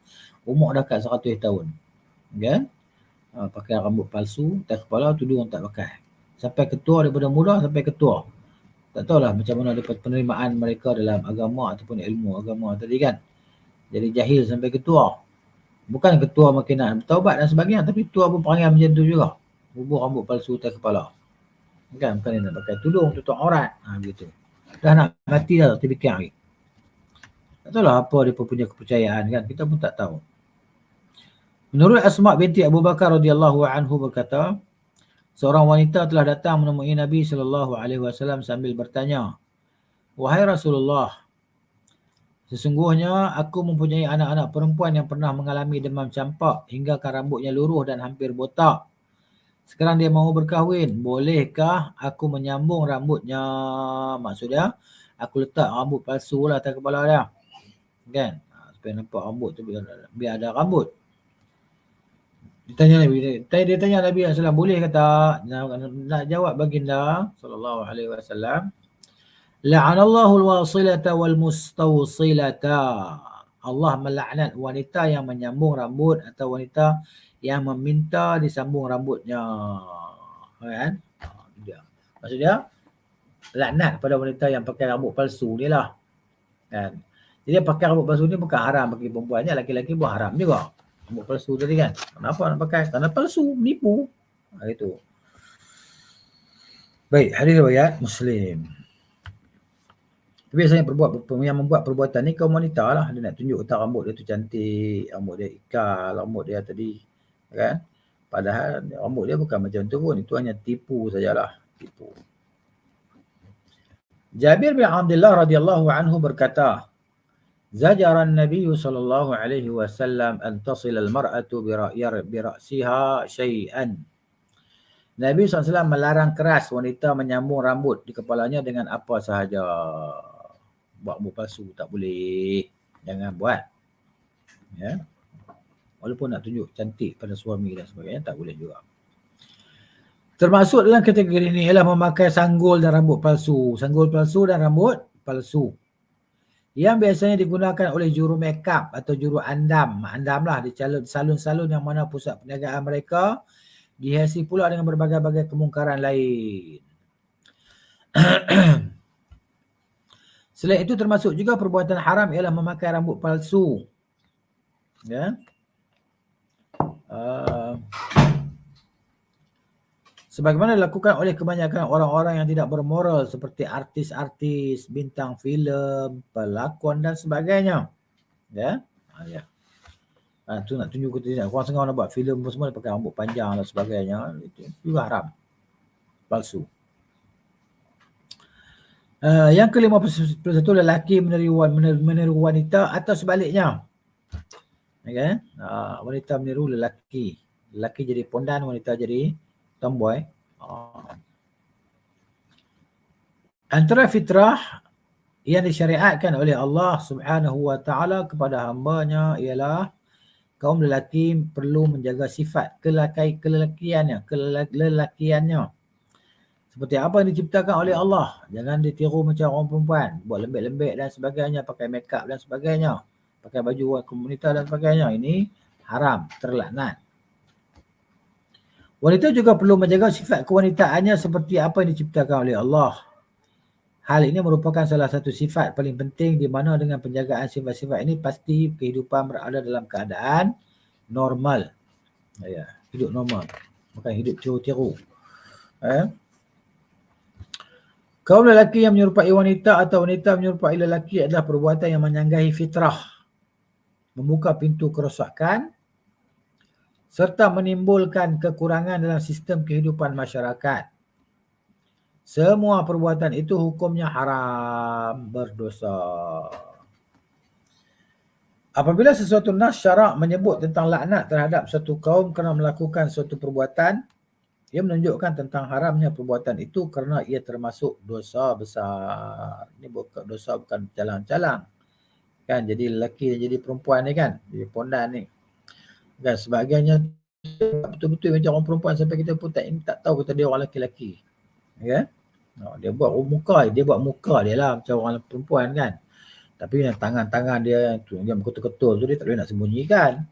Umur dah kat 100 tahun. Kan? Pakai rambut palsu atas kepala, tudung tak pakai. Sampai ketua daripada muda sampai ketua. Tak tahulah macam mana penerimaan mereka dalam agama ataupun ilmu agama tadi kan. Jadi jahil sampai ketua. Bukan ketua makin nak bertaubat dan sebagainya, tapi ketua pun perangai macam tu juga. Bubuh rambut palsu atas kepala. Kan bukan dia nak pakai tudung, tutup aurat. Begitu. Dah nak mati dah, tak fikir lagi. Tak tahulah apa dia punya kepercayaan kan. Kita pun tak tahu. Menurut Asma binti Abu Bakar radhiyallahu anhu berkata, seorang wanita telah datang menemui Nabi SAW sambil bertanya, "Wahai Rasulullah, sesungguhnya aku mempunyai anak-anak perempuan yang pernah mengalami demam campak hingga rambutnya luruh dan hampir botak. Sekarang dia mahu berkahwin. Bolehkah aku menyambung rambutnya? Maksudnya, aku letak rambut palsu lah atas kepala dia. Kan? Supaya nampak rambut tu biar ada rambut. Dia tanya Nabi SAW, boleh ke tak? Nak jawab baginda sallallahu alaihi wasallam, la'anallahu al-wasilata wal mustawsilata. Allah melaknat wanita yang menyambung rambut atau wanita yang meminta disambung rambutnya. Kan? Maksudnya laknat pada wanita yang pakai rambut palsu ni lah. Kan? Jadi pakai rambut palsu ni bukan haram bagi perempuannya, laki-laki pun haram juga. Rambut palsu tadi kan. Kenapa nak pakai? Kerana palsu, menipu. Itu. Baik, hadis riwayat Muslim. Biasanya yang membuat perbuatan ni kaum wanita lah. Dia nak tunjuk tak rambut dia tu cantik, rambut dia ikal, rambut dia tadi. Kan? Padahal rambut dia bukan macam tu pun. Itu hanya tipu sajalah. Tipu. Jabir bin Abdullah radhiyallahu anhu berkata, Zajaran Nabi sallallahu alaihi wasallam an tasil al-mar'atu bi ra'siha syai'an. Nabi SAW melarang keras wanita menyambung rambut di kepalanya dengan apa sahaja. Buat rambut palsu tak boleh. Jangan buat. Ya. Walaupun nak tunjuk cantik pada suami dan sebagainya, tak boleh juga. Termasuk dalam kategori ini ialah memakai sanggul dan rambut palsu. Sanggul palsu dan rambut palsu. Yang biasanya digunakan oleh juru makeup atau juru andam. Andam lah di salon-salon yang mana pusat perniagaan mereka dihiasi pula dengan berbagai-bagai kemungkaran lain. Selain itu termasuk juga perbuatan haram ialah memakai rambut palsu. Ya. Sebagaimana dilakukan oleh kebanyakan orang-orang yang tidak bermoral seperti artis-artis, bintang filem, pelakon dan sebagainya. Ya. Ya. Tu nak tunjuk kita tidak. Orang sengaja nak buat filem semua dia pakai rambut panjang dan sebagainya. Itu juga haram. Palsu. Yang ke-51, lelaki meniru wanita atau sebaliknya. Okay? Wanita meniru lelaki. Lelaki jadi pondan, wanita jadi tomboy. Antara fitrah yang disyariatkan oleh Allah Subhanahu wa taala kepada hamba-Nya ialah kaum lelaki perlu menjaga sifat kelelakiannya. Seperti apa yang diciptakan oleh Allah. Jangan ditiru macam orang perempuan. Buat lembek-lembek dan sebagainya. Pakai makeup dan sebagainya. Pakai baju komunitas dan sebagainya. Ini haram. Terlaknat. Wanita juga perlu menjaga sifat kewanitaannya seperti apa yang diciptakan oleh Allah. Hal ini merupakan salah satu sifat paling penting di mana dengan penjagaan sifat-sifat ini pasti kehidupan berada dalam keadaan normal. Ya, hidup normal. Bukan hidup tiru-tiru. Kaum lelaki yang menyerupai wanita atau wanita menyerupai lelaki adalah perbuatan yang menyanggahi fitrah, membuka pintu kerosakan serta menimbulkan kekurangan dalam sistem kehidupan masyarakat. Semua perbuatan itu hukumnya haram, berdosa. Apabila sesuatu nas syarak menyebut tentang laknat terhadap satu kaum kerana melakukan suatu perbuatan, ia menunjukkan tentang haramnya perbuatan itu kerana ia termasuk dosa besar. Ini bukan dosa, bukan calang-calang. Kan jadi lelaki dan jadi perempuan ni kan, jadi pondan ni. Kan sebagainya betul-betul macam orang perempuan sampai kita pun tak tahu kata dia orang lelaki-lelaki. Ya. Dia buat muka dia lah macam orang perempuan kan. Tapi yang tangan-tangan dia tu yang ketul-ketul tu dia tak boleh nak sembunyikan.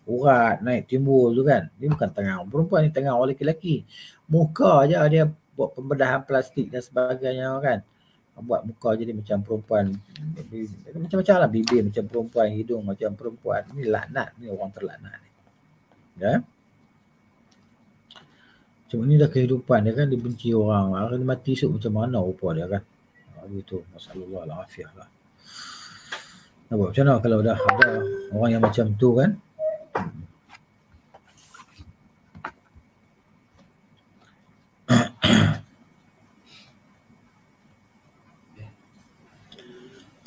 Urat naik timbul tu kan. Ni bukan tangan orang perempuan, ni tangan orang lelaki. Muka aja dia buat pembedahan plastik dan sebagainya kan. Buat muka jadi macam perempuan. Macam-macam lah, bibir macam perempuan, hidung macam perempuan. Ni laknat, ni orang terlaknat ni. Ya. Cuma ni dah kehidupan dia kan, dibenci orang. Akan mati esok macam mana rupa dia kan. Begitu, masallah al-afiyah lah. Nak buat macam mana kalau dah ada orang yang macam tu kan.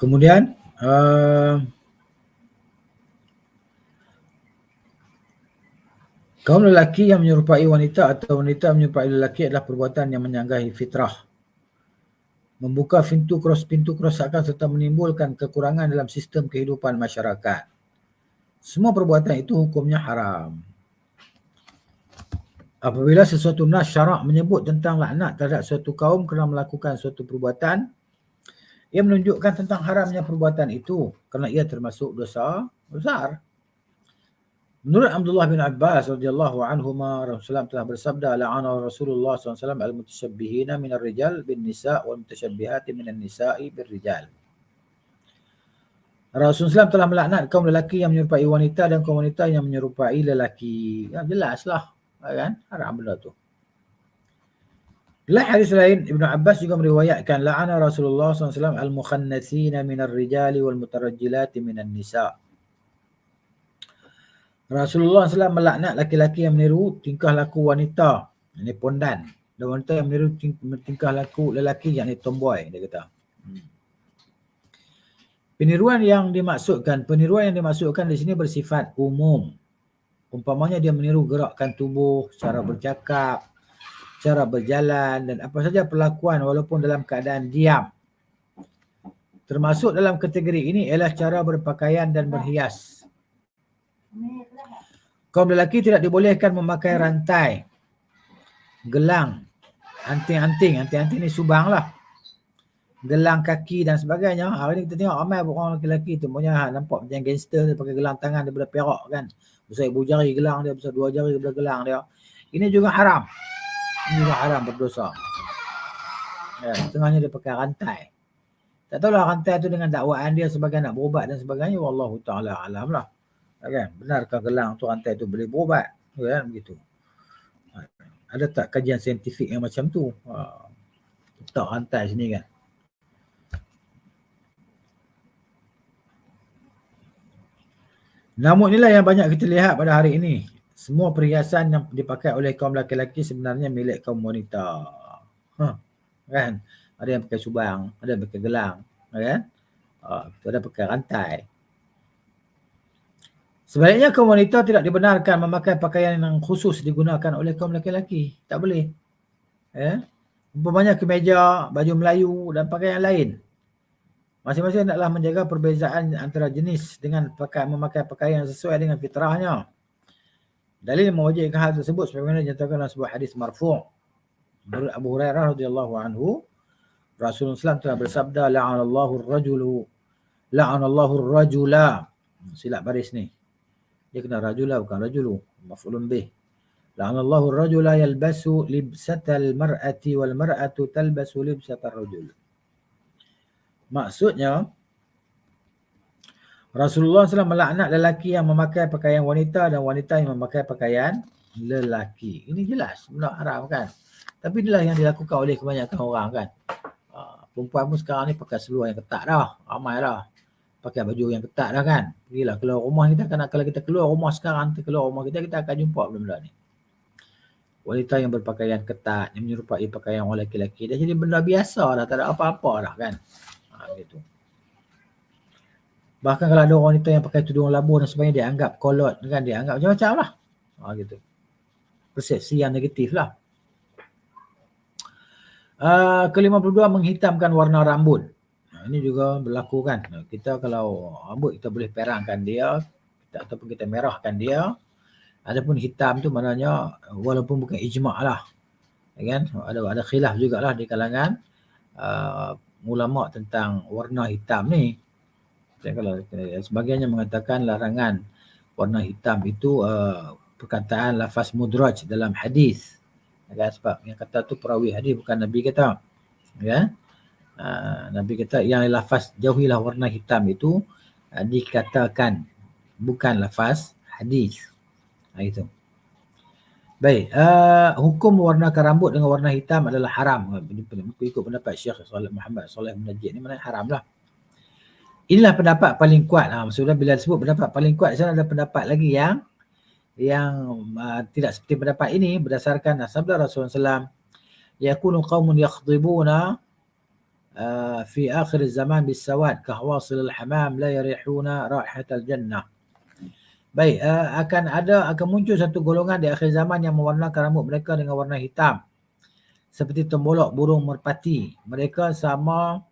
Kemudian Kaum lelaki yang menyerupai wanita atau wanita menyerupai lelaki adalah perbuatan yang menyanggahi fitrah, membuka pintu kerosakan serta menimbulkan kekurangan dalam sistem kehidupan masyarakat. Semua perbuatan itu hukumnya haram. Apabila sesuatu nas syarak menyebut tentang laknat terhadap suatu kaum kerana melakukan suatu perbuatan, ia menunjukkan tentang haramnya perbuatan itu kerana ia termasuk dosa besar. Menurut Abdullah bin Abbas radhiyallahu anhuma, Rasulullah telah bersabda, la'ana Rasulullah SAW al-mutasyabbihina minar rijal bin nisa' wal mutasyabbihati minan nisa'i bir rijal. Rasulullah telah melaknat kaum lelaki yang menyerupai wanita dan kaum wanita yang menyerupai lelaki. Ya, jelaslah, kan? Haram benda tu. Dalam hadis lain, Ibnu Abbas juga meriwayatkan, la'ana Rasulullah SAW al-mukhannathina minar rijali wal mutarajjilati minan nisa'. Rasulullah SAW melaknat laki-laki yang meniru tingkah laku wanita, ini pondan, dan wanita yang meniru tingkah laku lelaki, yakni tomboy, dia kata. Peniruan yang dimaksudkan di sini bersifat umum. Umpamanya dia meniru gerakan tubuh, cara bercakap, cara berjalan dan apa saja perlakuan walaupun dalam keadaan diam. Termasuk dalam kategori ini ialah cara berpakaian dan berhias. Kaum lelaki tidak dibolehkan memakai rantai, gelang, anting-anting ni subang lah, gelang kaki dan sebagainya. Hari ni kita tengok ramai orang lelaki tu punya nampak macam gangster, dia pakai gelang tangan daripada perak kan. Besar ibu jari gelang dia, besar 2 jari daripada gelang dia. Ini juga haram. Ini juga haram, berdosa. Ya, setengahnya dia pakai rantai. Tak tahulah rantai tu dengan dakwaan dia sebagai nak berubat dan sebagainya. Wallahu ta'ala alam lah. Kan? Benarkah gelang tu, rantai tu boleh berubat? Kan? Begitu. Ada tak kajian saintifik yang macam tu? Tak rantai sini kan? Namun inilah yang banyak kita lihat pada hari ini. Semua perhiasan yang dipakai oleh kaum lelaki sebenarnya milik kaum wanita. Kan? Ada yang pakai subang, ada yang pakai gelang. Kan? Ada pakai rantai. Sebaliknya kaum wanita tidak dibenarkan memakai pakaian yang khusus digunakan oleh kaum lelaki. Tak boleh. Umpamanya kemeja, baju Melayu dan pakaian lain. Masing-masing hendaklah menjaga perbezaan antara jenis dengan memakai pakaian yang sesuai dengan fitrahnya. Dalil mewajibkan hal tersebut sebagaimana dinyatakan dalam sebuah hadis marfu'. Menurut Abu Hurairah radhiyallahu anhu, Rasulullah SAW telah bersabda, la'anallahu ar-rajula. Silap baris ni. Dia kena rajula bukan rajulu, maf'ulun bih. La'anallahu ar-rajula yalbasu libsatal mar'ati wal mar'atu talbasu libsatar rajul. Maksudnya Rasulullah SAW melaknat lelaki yang memakai pakaian wanita dan wanita yang memakai pakaian lelaki. Ini jelas benda haram kan. Tapi inilah yang dilakukan oleh kebanyakan orang kan. Perempuan pun sekarang ni pakai seluar yang ketat dah. Ramai dah. Pakai baju yang ketat dah kan. Pergilah keluar rumah kita kan, kalau kita keluar rumah sekarang, keluar rumah kita akan jumpa benda-benda ni. Wanita yang berpakaian ketat, yang menyerupai pakaian orang lelaki, dah jadi benda biasa dah, tak ada apa-apa dah kan. Gitu. Bahkan kalau ada wanita yang pakai tudung labuh dan sebagainya, dia anggap kolot kan, dia anggap macam-macam lah. Gitu. Persepsi yang negatif lah. Ke-52, menghitamkan warna rambut. Ini juga berlaku kan. Kita kalau rambut kita boleh perangkan dia, ataupun kita merahkan dia. Adapun hitam tu maknanya walaupun bukan ijma' lah. Kan? Ada khilaf jugalah di kalangan ulama' tentang warna hitam ni. Kalau sebagainya mengatakan larangan warna hitam itu perkataan lafaz mudraj dalam hadis. Kan? Sebab yang kata tu perawi hadis, bukan Nabi kata. Kan? Nabi kata yang lafaz jauhilah warna hitam itu dikatakan, bukan lafaz hadis. Itu. Baik, hukum mewarnakan rambut dengan warna hitam adalah haram. Ikut pendapat Syekh Muhammad Saleh bin Najib ni, maknanya haram lah. Inilah pendapat paling kuat. Maksudnya bila disebut pendapat paling kuat, di sana ada pendapat lagi yang tidak seperti pendapat ini, berdasarkan sabda Rasulullah SAW, yakunu qaumun yakhdibuna في آخر الزمان بالسواد كهواصل الحمام لا يريحون رائحة الجنة. Baik, akan muncul satu golongan di akhir zaman yang mewarnakan rambut mereka dengan warna hitam. Seperti tembolok burung merpati. Mereka sama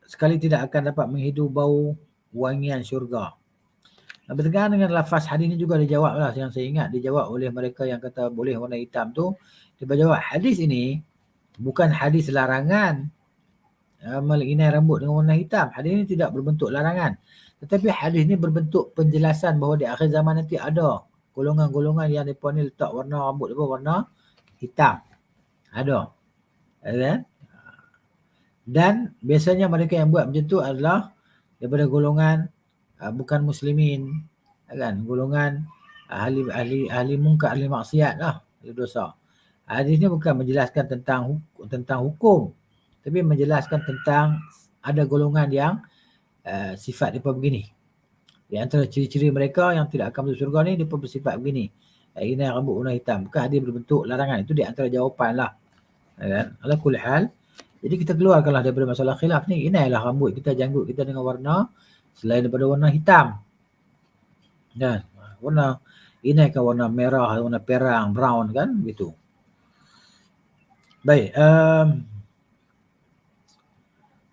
sekali tidak akan dapat menghidu bau wangian syurga. Bertegangan dengan lafaz hadis ni juga dijawab lah, yang saya ingat dijawab oleh mereka yang kata boleh warna hitam tu. Dia berjawab, hadis ini bukan hadis larangan menginai rambut dengan warna hitam. Hadis ini tidak berbentuk larangan. Tetapi hadis ini berbentuk penjelasan bahawa di akhir zaman nanti ada golongan-golongan yang mereka ni letak warna rambut mereka warna hitam. Ada. Kan? Dan biasanya mereka yang buat macam tu adalah daripada golongan bukan muslimin, kan? Golongan ahli mungkar, ahli maksiat lah, ahli dosa. Hadis ni bukan menjelaskan tentang hukum, tapi menjelaskan tentang ada golongan yang sifat mereka begini. Di antara ciri-ciri mereka yang tidak akan masuk syurga ni, mereka bersifat begini. Ini rambut warna hitam. Bukan hadis berbentuk larangan. Itu di antara jawapan lah. Kan? Ala kulli hal. Jadi kita keluarkanlah daripada masalah khilaf ni. Inailah rambut kita, janggut kita dengan warna selain daripada warna hitam. Kan? Inaikan warna merah, warna perang, brown kan? Begitu. Baik.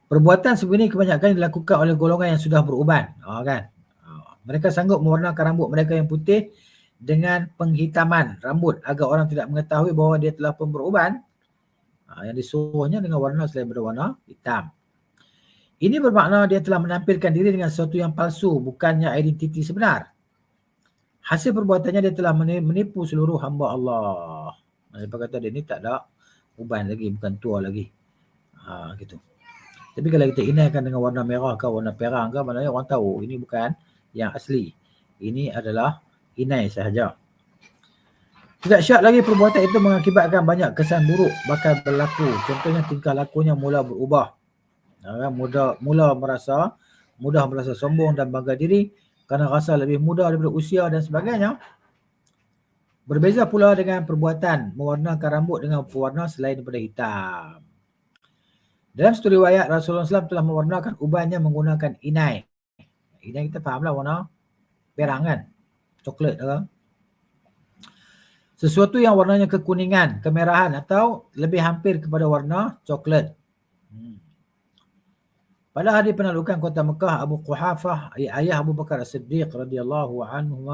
Perbuatan sebegini kebanyakan dilakukan oleh golongan yang sudah beruban. Kan? Mereka sanggup mewarnakan rambut mereka yang putih dengan penghitaman rambut agar orang tidak mengetahui bahawa dia telah pun beruban. Yang disuruhnya dengan warna selain berwarna hitam. Ini bermakna dia telah menampilkan diri dengan sesuatu yang palsu, bukannya identiti sebenar. Hasil perbuatannya dia telah menipu seluruh hamba Allah. Mereka kata dia ni tak ada uban lagi, bukan tua lagi. Gitu. Tapi kalau kita inaikan dengan warna merah ke warna perang ke, maknanya orang tahu ini bukan yang asli. Ini adalah inai sahaja. Tidak syak lagi perbuatan itu mengakibatkan banyak kesan buruk bakal berlaku. Contohnya tingkah lakunya mula berubah. Mudah merasa sombong dan bangga diri kerana rasa lebih muda daripada usia dan sebagainya. Berbeza pula dengan perbuatan mewarnakan rambut dengan pewarna selain daripada hitam. Dalam satu riwayat, Rasulullah SAW telah mewarnakan ubannya menggunakan inai. Inai kita fahamlah warna perang kan? Coklat kan? Sesuatu yang warnanya kekuningan, kemerahan atau lebih hampir kepada warna coklat. Pada hari penaklukan kota Mekah, Abu Quhafah, ayah Abu Bakar As-Siddiq radhiyallahu anhu,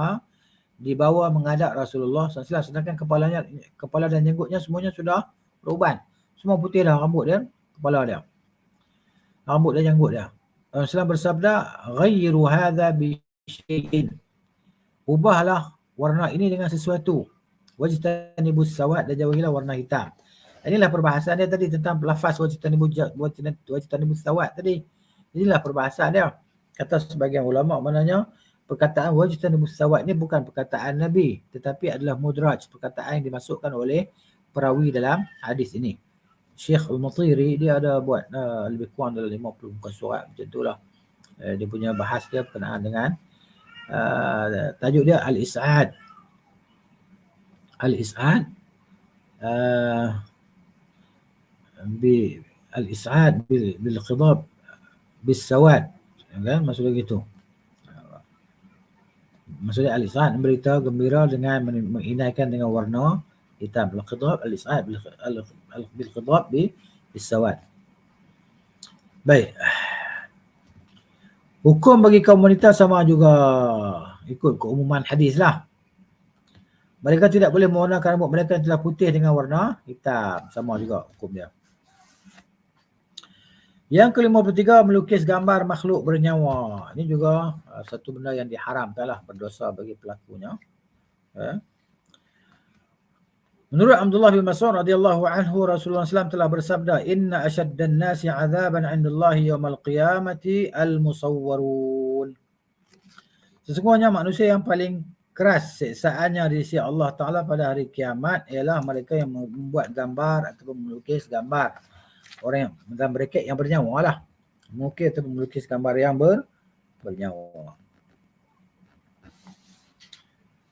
dibawa menghadap Rasulullah SAW, sedangkan kepala dan jenggotnya semuanya sudah beruban. Semua putih dah rambut dia, kepala dia. Rambut dan janggut dia. Rasulullah bersabda, "Ghayyiru hadha bi syai'in." Ubahlah warna ini dengan sesuatu. Wajtanibus sawad, dan jauhilah warna hitam. Inilah perbahasan dia tadi tentang lafaz wajtanibus sawad tadi. Inilah perbahasan dia. Kata sebagian ulama, maknanya perkataan wajtanibus sawad ni bukan perkataan Nabi, tetapi adalah mudraj, perkataan yang dimasukkan oleh perawi dalam hadis ini. Syekh Al-Matiri dia ada buat lebih kurang dalam 50 muka surat macam itulah. Dia punya bahas dia berkenaan dengan tajuk dia Al-Is'ad. Al-Is'ad Al-Is'ad bil khidab bis sawad, kan, maksudnya gitu. Maksudnya Al-Is'ad memberitahu gembira dengan menginaikan dengan warna hitam. Al-khidab Al-Is'ad bil khidab bis sawad. Baik. Hukum bagi kaum wanita sama juga, ikut keumuman hadis lah. Mereka tidak boleh mewarnakan rambut mereka yang telah putih dengan warna hitam. Sama juga hukum dia. Yang ke-53, melukis gambar makhluk bernyawa. Ini juga satu benda yang diharamkan lah, berdosa bagi pelakunya. Menurut Abdullah bin Mas'ud radhiyallahu anhu, Rasulullah SAW telah bersabda, "Inna asyaddan nasi 'adzaban 'indallahi yaumal qiyamati al-musawwarun." Sesungguhnya manusia yang paling keras siksaannya di sisi Allah Ta'ala pada hari kiamat ialah mereka yang membuat gambar ataupun melukis gambar orang yang mereka yang bernyawa lah. Mungkin ataupun melukis gambar yang bernyawa.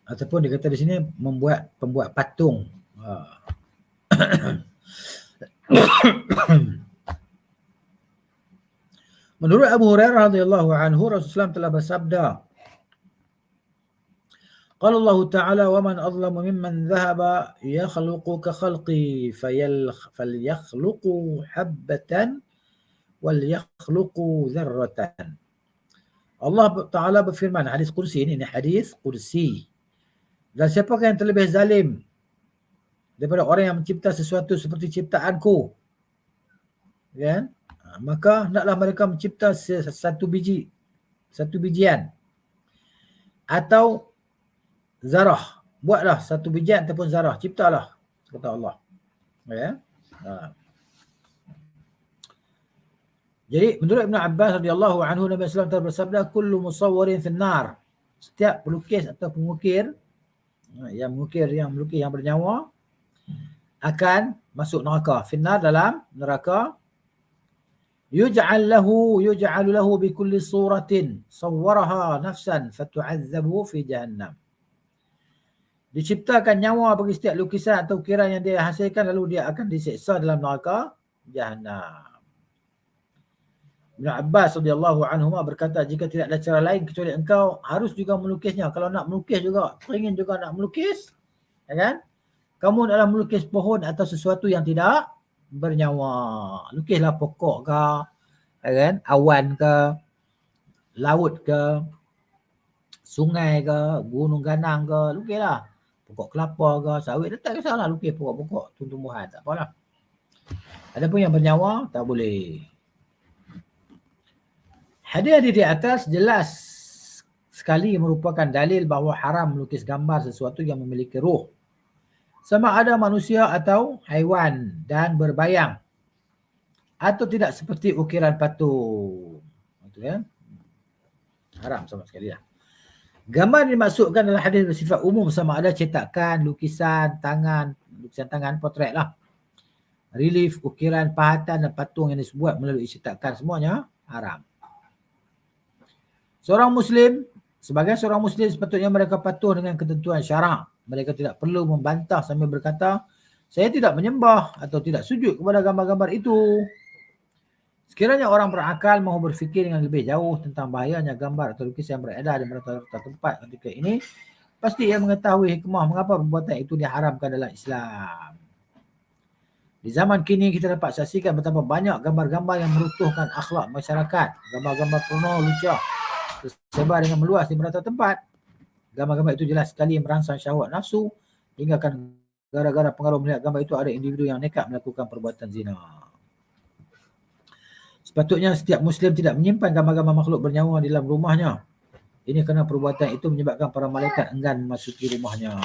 Ataupun dikata di sini pembuat patung. Menurut Abu Hurairah radhiyallahu anhu, Rasulullah telah bersabda, Qala Allah Ta'ala wa man azlamu mimman dhahaba yakhluqu ka khalqi falyakhluqu habbatan wal yakhluqu dzarratan. Allah Ta'ala berfirman, hadis kursi ini hadis kursi. Dan siapakah yang terlebih zalim daripada orang yang mencipta sesuatu seperti ciptaanku, kan? Maka hendaklah mereka mencipta satu bijian atau zarah. Buatlah satu bijian ataupun zarah, ciptalah, kata Allah. Ya. Jadi menurut Ibn Abbas radhiyallahu anhu, Nabi SAW telah bersabda, kullu musawwarin finnar. Setiap pelukis atau pengukir yang melukis yang bernyawa akan masuk neraka. Finnar, dalam neraka. Yuj'alu lahu bi kulli suratin sawwaraha nafsan fatu'azzabu fi jahannam. Diciptakan nyawa bagi setiap lukisan atau ukiran yang dia hasilkan, lalu dia akan diseksa dalam neraka Jahannam. Ibn Abbas radhiyallahu anhuma berkata, jika tidak ada cara lain kecuali engkau harus juga melukisnya. Kalau nak melukis juga, ingin juga nak melukis, ya kan? Kamu adalah melukis pohon atau sesuatu yang tidak bernyawa. Lukislah pokok ke, ya kan? Awan ke, laut ke, sungai ke, gunung ganang ke, lukislah. Pokok kelapa ke, sawit, tak kisahlah, lukis pokok-pokok tumbuhan, tak apalah. Adapun yang bernyawa, tak boleh. Hadis di atas jelas sekali merupakan dalil bahawa haram melukis gambar sesuatu yang memiliki ruh, sama ada manusia atau haiwan, dan berbayang atau tidak seperti ukiran patung. Itu ya. Haram sama sekali lah. Gambar dimaksudkan dalam hadis bersifat umum, sama ada cetakan, lukisan tangan, potret lah, relief, ukiran, pahatan dan patung yang dibuat melalui cetakan, semuanya haram. Sebagai seorang Muslim sepatutnya mereka patuh dengan ketentuan syarak. Mereka tidak perlu membantah sambil berkata, saya tidak menyembah atau tidak sujud kepada gambar-gambar itu. Sekiranya orang berakal mahu berfikir dengan lebih jauh tentang bahayanya gambar atau lukisan yang beredar di beberapa tempat ketika ini, pasti ia mengetahui hikmah mengapa perbuatan itu diharamkan dalam Islam. Di zaman kini kita dapat saksikan betapa banyak gambar-gambar yang meruntuhkan akhlak masyarakat. Gambar-gambar porno lucah tersebar dengan meluas di beberapa tempat. Gambar-gambar itu jelas sekali merangsang syahwat nafsu, hingga kan gara-gara pengaruh melihat gambar itu ada individu yang nekat melakukan perbuatan zina. Sepatutnya setiap Muslim tidak menyimpan gambar-gambar makhluk bernyawa di dalam rumahnya. Ini kerana perbuatan itu menyebabkan para malaikat enggan memasuki rumahnya.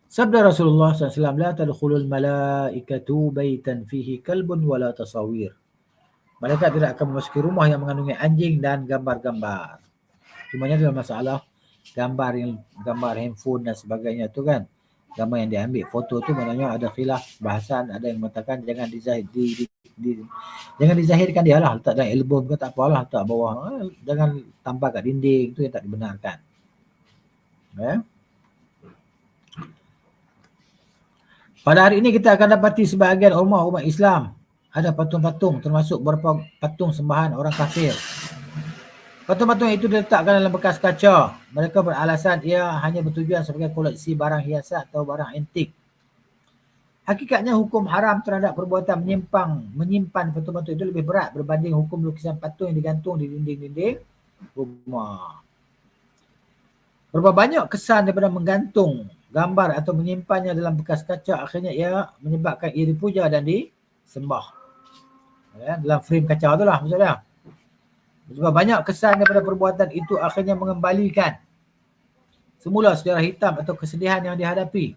Sabda Rasulullah SAW, la tadkhulul malaikatu baitan fihi kalbun wala tasawir. Malaikat tidak akan memasuki rumah yang mengandungi anjing dan gambar-gambar. Cumanya dalam masalah gambar handphone dan sebagainya tu kan, gambar yang diambil foto tu maknanya ada khilaf bahasan. Ada yang mengatakan jangan dizahirkan dia lah, letak dalam album ke tak apalah, letak bawah, jangan tambah kat dinding, tu yang tak dibenarkan. Ya. Pada hari ini kita akan dapati sebahagian umat Islam ada patung-patung, termasuk beberapa patung sembahan orang kafir. Patung-patung itu diletakkan dalam bekas kaca. Mereka beralasan ia hanya bertujuan sebagai koleksi barang hiasan atau barang antik. Hakikatnya hukum haram terhadap perbuatan menyimpan patung-patung itu lebih berat berbanding hukum lukisan patung yang digantung di dinding-dinding rumah. Berapa banyak kesan daripada menggantung gambar atau menyimpannya dalam bekas kaca, akhirnya ia menyebabkan ia dipuja dan disembah. Ya, dalam frame kaca tu lah maksudnya. Sebab banyak kesan daripada perbuatan itu akhirnya mengembalikan semula sejarah hitam atau kesedihan yang dihadapi.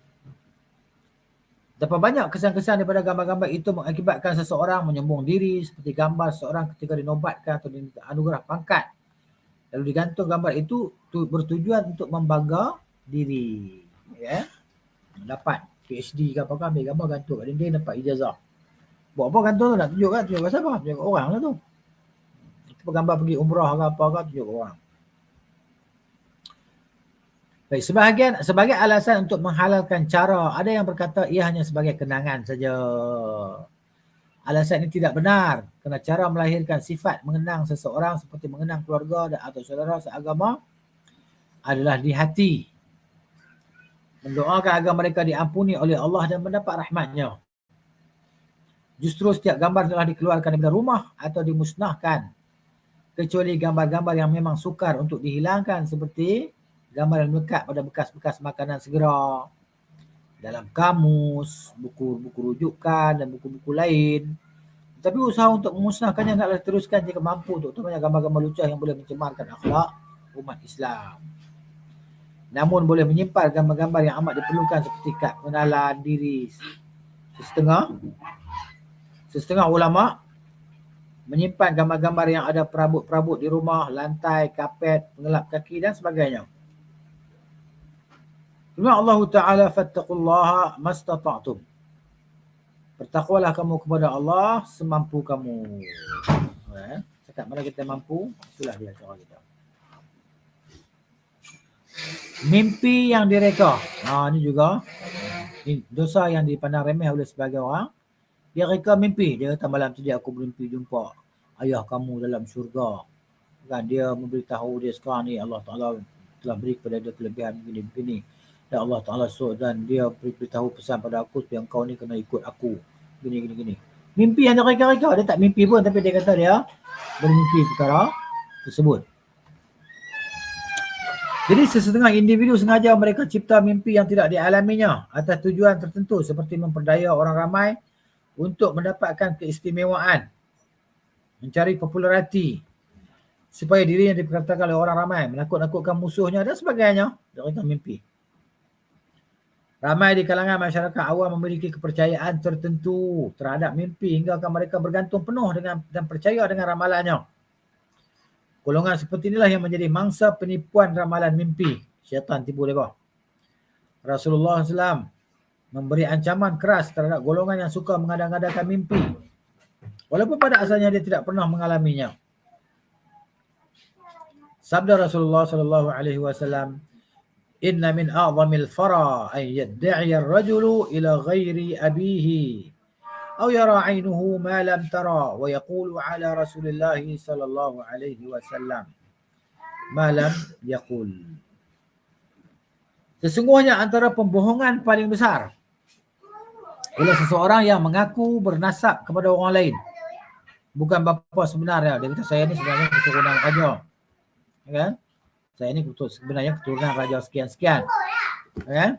Berapa banyak kesan-kesan daripada gambar-gambar itu mengakibatkan seseorang menyombong diri, seperti gambar seseorang ketika dinobatkan atau dianugerah pangkat. Lalu digantung gambar itu bertujuan untuk membangga diri. Ya. Dapat PhD ke apa, ambil gambar gantung kat dinding, dapat ijazah. Buat apa gantung tu, nak tunjuk kan? Tunjuk kat siapa? Tunjuk kat orang lah tu. Itu gambar pergi umrah ke apa ke, tunjuk kat orang. Baik, sebagai alasan untuk menghalalkan cara, ada yang berkata ia hanya sebagai kenangan saja. Alasan ini tidak benar, kerana cara melahirkan sifat mengenang seseorang seperti mengenang keluarga atau saudara seagama adalah di hati. Mendoakan agar mereka diampuni oleh Allah dan mendapat rahmatnya. Justru setiap gambar telah dikeluarkan daripada rumah atau dimusnahkan, kecuali gambar-gambar yang memang sukar untuk dihilangkan, seperti gambar yang melekat pada bekas-bekas makanan segera dalam kamus, buku-buku rujukan dan buku-buku lain. Tapi usaha untuk memusnahkannya hendaklah diteruskan jika mampu, terutamanya gambar-gambar lucah yang boleh mencemarkan akhlak umat Islam. Namun boleh menyimpan gambar-gambar yang amat diperlukan seperti kad pengenalan diri. Setengah ulama menyimpan gambar-gambar yang ada perabot-perabot di rumah, lantai, kapet, pengelap kaki dan sebagainya. Firman Allah Ta'ala, fattaqullaha mastata'tum. Bertakwalah kamu kepada Allah semampu kamu. Cakap mana kita mampu, itulah dia cara kita. Mimpi yang direka. Ini juga dosa yang dipandang remeh oleh sebagian orang. Dia reka mimpi. Dia kata malam tadi aku bermimpi jumpa ayah kamu dalam syurga. Kan dia memberitahu dia sekarang ni Allah Ta'ala telah beri kepada dia kelebihan begini-begini. Dan Allah Ta'ala suruh dan dia beritahu pesan pada aku supaya kau ni kena ikut aku. Gini. Mimpi yang dia reka-reka. Dia tak mimpi pun tapi dia kata dia bermimpi perkara tersebut. Jadi sesetengah individu sengaja mereka cipta mimpi yang tidak dialaminya atas tujuan tertentu seperti memperdaya orang ramai untuk mendapatkan keistimewaan, mencari populariti, supaya dirinya diperkatakan oleh orang ramai, menakut-nakutkan musuhnya dan sebagainya. Mereka mimpi. Ramai di kalangan masyarakat awam memiliki kepercayaan tertentu terhadap mimpi hingga mereka bergantung penuh dengan dan percaya dengan ramalannya. Golongan seperti inilah yang menjadi mangsa penipuan ramalan mimpi. Syaitan tipu mereka. Rasulullah SAW memberi ancaman keras terhadap golongan yang suka mengadang-adangkan mimpi, walaupun pada asalnya dia tidak pernah mengalaminya. Sabda Rasulullah SAW, "Inna min a'zamil fara an yadda'i ar-rajulu ila ghairi abihi aw yara 'ainuhu ma lam tara wa yaqulu 'ala Rasulillah sallallahu alaihi wasallam ma lam yaqul." Sesungguhnya antara pembohongan paling besar ialah seseorang yang mengaku bernasab kepada orang lain, bukan bapa sebenarnya. Dia kata saya ni sebenarnya keturunan raja, kan? Saya ni sebenarnya keturunan raja sekian-sekian, kan?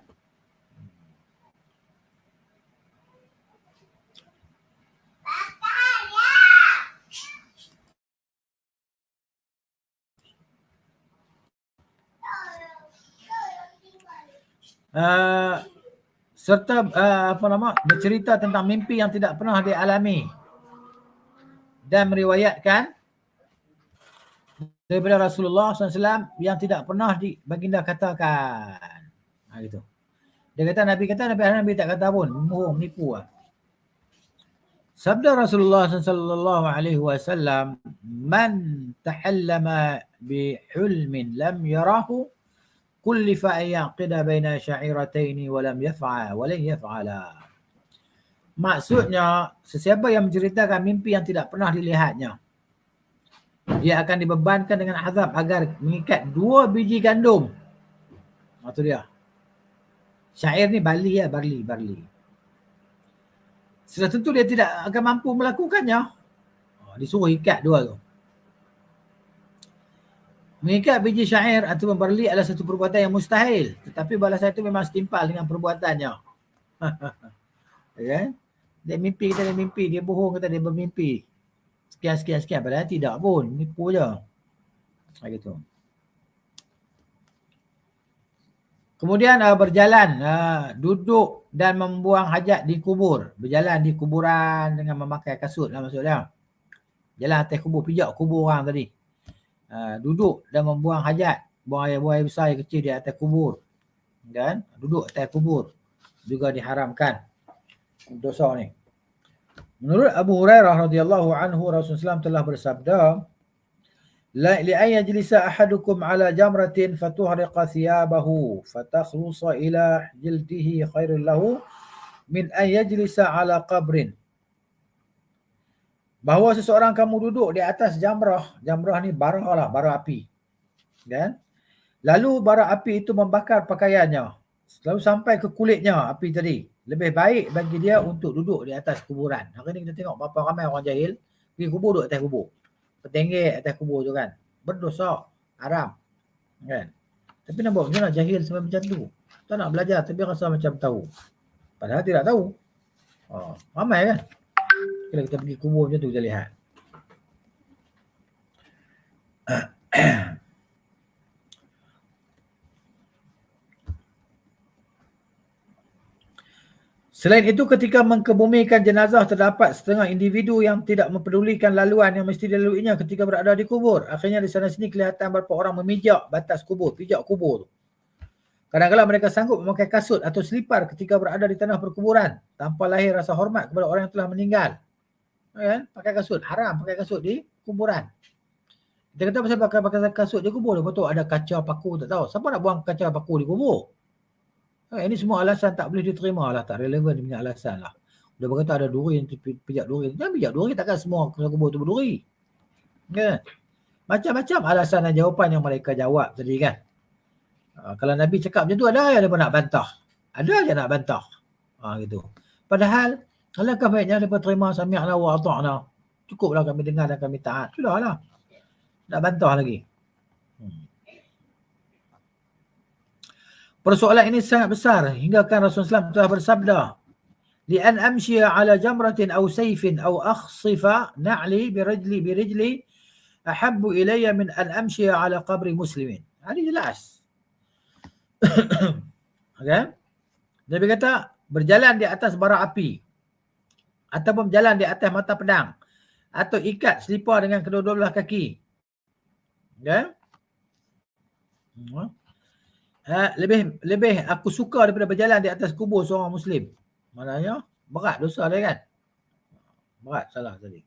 Serta bercerita tentang mimpi yang tidak pernah dialami dan meriwayatkan daripada Rasulullah SAW yang tidak pernah baginda katakan. Gitu. Dia kata Nabi tak kata pun, bohong, menipu lah. Sabda Rasulullah SAW, "Man tahallama bihulmin lam yarahu kullifa an yaqida baina sya'irataini wa lam yaf'ala." Maksudnya, sesiapa yang menceritakan mimpi yang tidak pernah dilihatnya, dia akan dibebankan dengan azab agar mengikat 2 biji gandum. Itu dia. Syair ni barley. Sudah tentu dia tidak akan mampu melakukannya. Disuruh ikat 2 tu. Mengikat biji syair atau barley adalah satu perbuatan yang mustahil, tetapi balasan itu memang setimpal dengan perbuatannya. Okay? Dia mimpi, dia bohong kata dia bermimpi. Sekian, padahal tidak pun, nipu je. Gitu. Kemudian berjalan, duduk dan membuang hajat di kubur. Berjalan di kuburan dengan memakai kasut lah maksudnya. Jalan atas kubur, pijak kubur orang tadi. Duduk dan membuang hajat, buang air besar, air kecil di atas kubur. Dan duduk atas kubur juga diharamkan. Dosa ni. Menurut Abu Hurairah radhiyallahu anhu, Rasulullah SAW telah bersabda, "Li'an yajlisa ahadukum ala jamratin fatuhriqa thiyabahu fatakhlusa ila jildihi khairul lahu min an yajlisa ala qabrin." Bahawa seseorang kamu duduk di atas jamrah ni bara api, kan? Lalu bara api itu membakar pakaiannya. Lalu sampai ke kulitnya api tadi. Lebih baik bagi dia untuk duduk di atas kuburan. Hari ni kita tengok berapa ramai orang jahil pergi kubur duduk atas kubur. Petenggek atas kubur tu kan. Berdosa, haram. Kan? Tapi nak buat macam mana jahil sampai macam tu. Tak nak belajar tapi rasa macam tahu. Padahal tidak tahu. Ramai kan? Kalau kita pergi kubur macam tu kita lihat. Selain itu, ketika mengkebumikan jenazah terdapat setengah individu yang tidak mempedulikan laluan yang mesti dilaluinya ketika berada di kubur. Akhirnya di sana sini kelihatan beberapa orang memijak batas kubur, pijak kubur. Kadang-kadang mereka sanggup memakai kasut atau selipar ketika berada di tanah perkuburan tanpa lahir rasa hormat kepada orang yang telah meninggal. Kan? Pakai kasut, haram pakai kasut di kuburan. Kita kata pasal pakai kasut di kubur, betul ada kaca paku tak tahu. Siapa nak buang kaca paku di kubur? Ini semua alasan tak boleh diterima lah, tak relevan punya alasan lah. Dia berkata ada duri yang pijak duri. Jangan pijak duri, takkan semua kubur tu berduri. Ya. Macam-macam alasan dan jawapan yang mereka jawab tadi kan. Kalau Nabi cakap macam tu, ada yang nak bantah. Ada je nak bantah. Gitu. Padahal, alangkah baiknya mereka terima sami'na wa ata'na. Cukuplah kami dengar dan kami taat. Sudahlah. Nak bantah lagi. Persoalan ini sangat besar hingga kan Rasulullah SAW telah bersabda, "Li'an amshiya 'ala jamratin aw sayfin aw akhsifa na'li birijli ahabbu ilayya min an amshiya 'ala qabri muslimin." Ini jelas. Okay? Nabi kata berjalan di atas bara api ataupun berjalan di atas mata pedang atau ikat selipar dengan kedua-dua belah kaki. Okay? Lebih aku suka daripada berjalan di atas kubur seorang Muslim. Maknanya berat dosa dia kan. Berat salah tadi.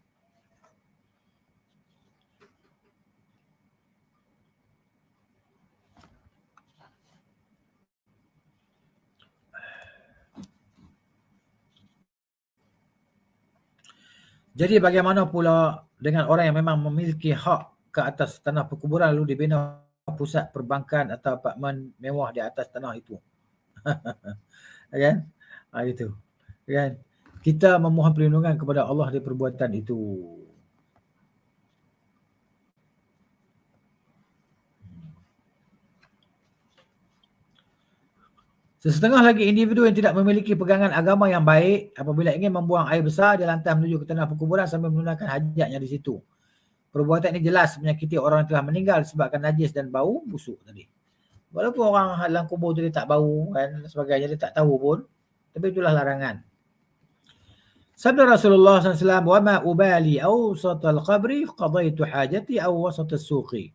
Jadi bagaimana pula dengan orang yang memang memiliki hak ke atas tanah perkuburan lalu dibina pusat perbankan atau apartmen mewah di atas tanah itu. Kan? Gitu. Kan? Kita memohon perlindungan kepada Allah dari perbuatan itu. Sesetengah lagi individu yang tidak memiliki pegangan agama yang baik apabila ingin membuang air besar dia lantas menuju ke tanah perkuburan sambil menunaikan hajatnya di situ. Perbuatan ini jelas menyakiti orang yang telah meninggal disebabkan najis dan bau busuk tadi. Walaupun orang dalam kubur tu dia tak bau kan sebagainya, dia tak tahu pun, tapi itulah larangan. Sabda Rasulullah SAW, "Wa ma ubali awsat al-qabri qadaitu hajati aw wasat as-suqi."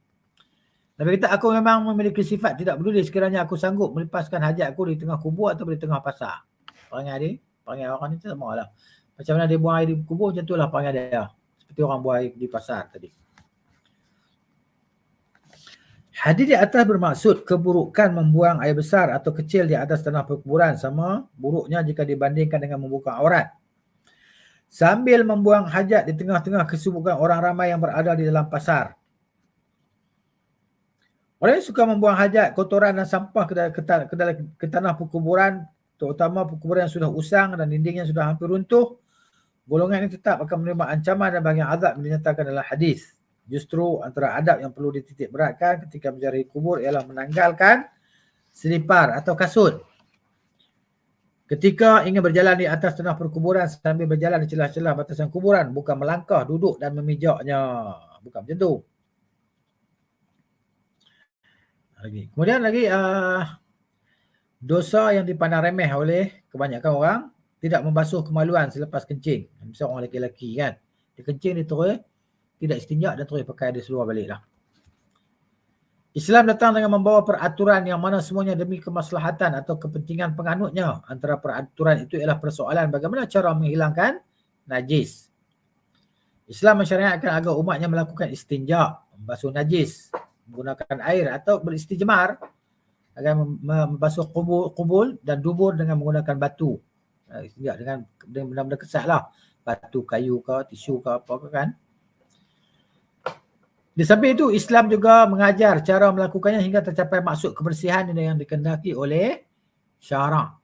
Nabi kata, aku memang memiliki sifat tidak peduli sekiranya aku sanggup melepaskan hajatku di tengah kubur atau di tengah pasar. Perangai orang ni sama lah. Macam mana dia buang air di kubur, macam itulah perangai dia. Seperti orang buang air di pasar tadi. Hadis di atas bermaksud keburukan membuang air besar atau kecil di atas tanah perkuburan sama buruknya jika dibandingkan dengan membuka aurat. Sambil membuang hajat di tengah-tengah kesibukan orang ramai yang berada di dalam pasar. Orang yang suka membuang hajat, kotoran dan sampah ke tanah perkuburan, terutama perkuburan yang sudah usang dan dindingnya sudah hampir runtuh, golongan ini tetap akan menerima ancaman dan bahagian azab yang dinyatakan dalam hadis. Justru antara adab yang perlu dititik beratkan ketika menziarahi kubur ialah menanggalkan selipar atau kasut. Ketika ingin berjalan di atas tanah perkuburan sambil berjalan di celah-celah batasan kuburan, bukan melangkah, duduk dan memijaknya. Bukan macam tu. Kemudian lagi dosa yang dipandang remeh oleh kebanyakan orang, tidak membasuh kemaluan selepas kencing. Misalnya orang lelaki-lelaki kan, dia kencing dia terus tidak istinja dan terus pakai dia seluar balik lah. Islam datang dengan membawa peraturan yang mana semuanya demi kemaslahatan atau kepentingan penganutnya. Antara peraturan itu ialah persoalan bagaimana cara menghilangkan najis. Islam mensyariatkan agar umatnya melakukan istinja, membasuh najis, menggunakan air atau beristijmar agar membasuh kubul dan dubur dengan menggunakan batu. Istinja dengan benda-benda kesat lah. Batu, kayu ke, tisu ke apa ke kan. Di samping itu, Islam juga mengajar cara melakukannya hingga tercapai maksud kebersihan yang dikehendaki oleh syarak.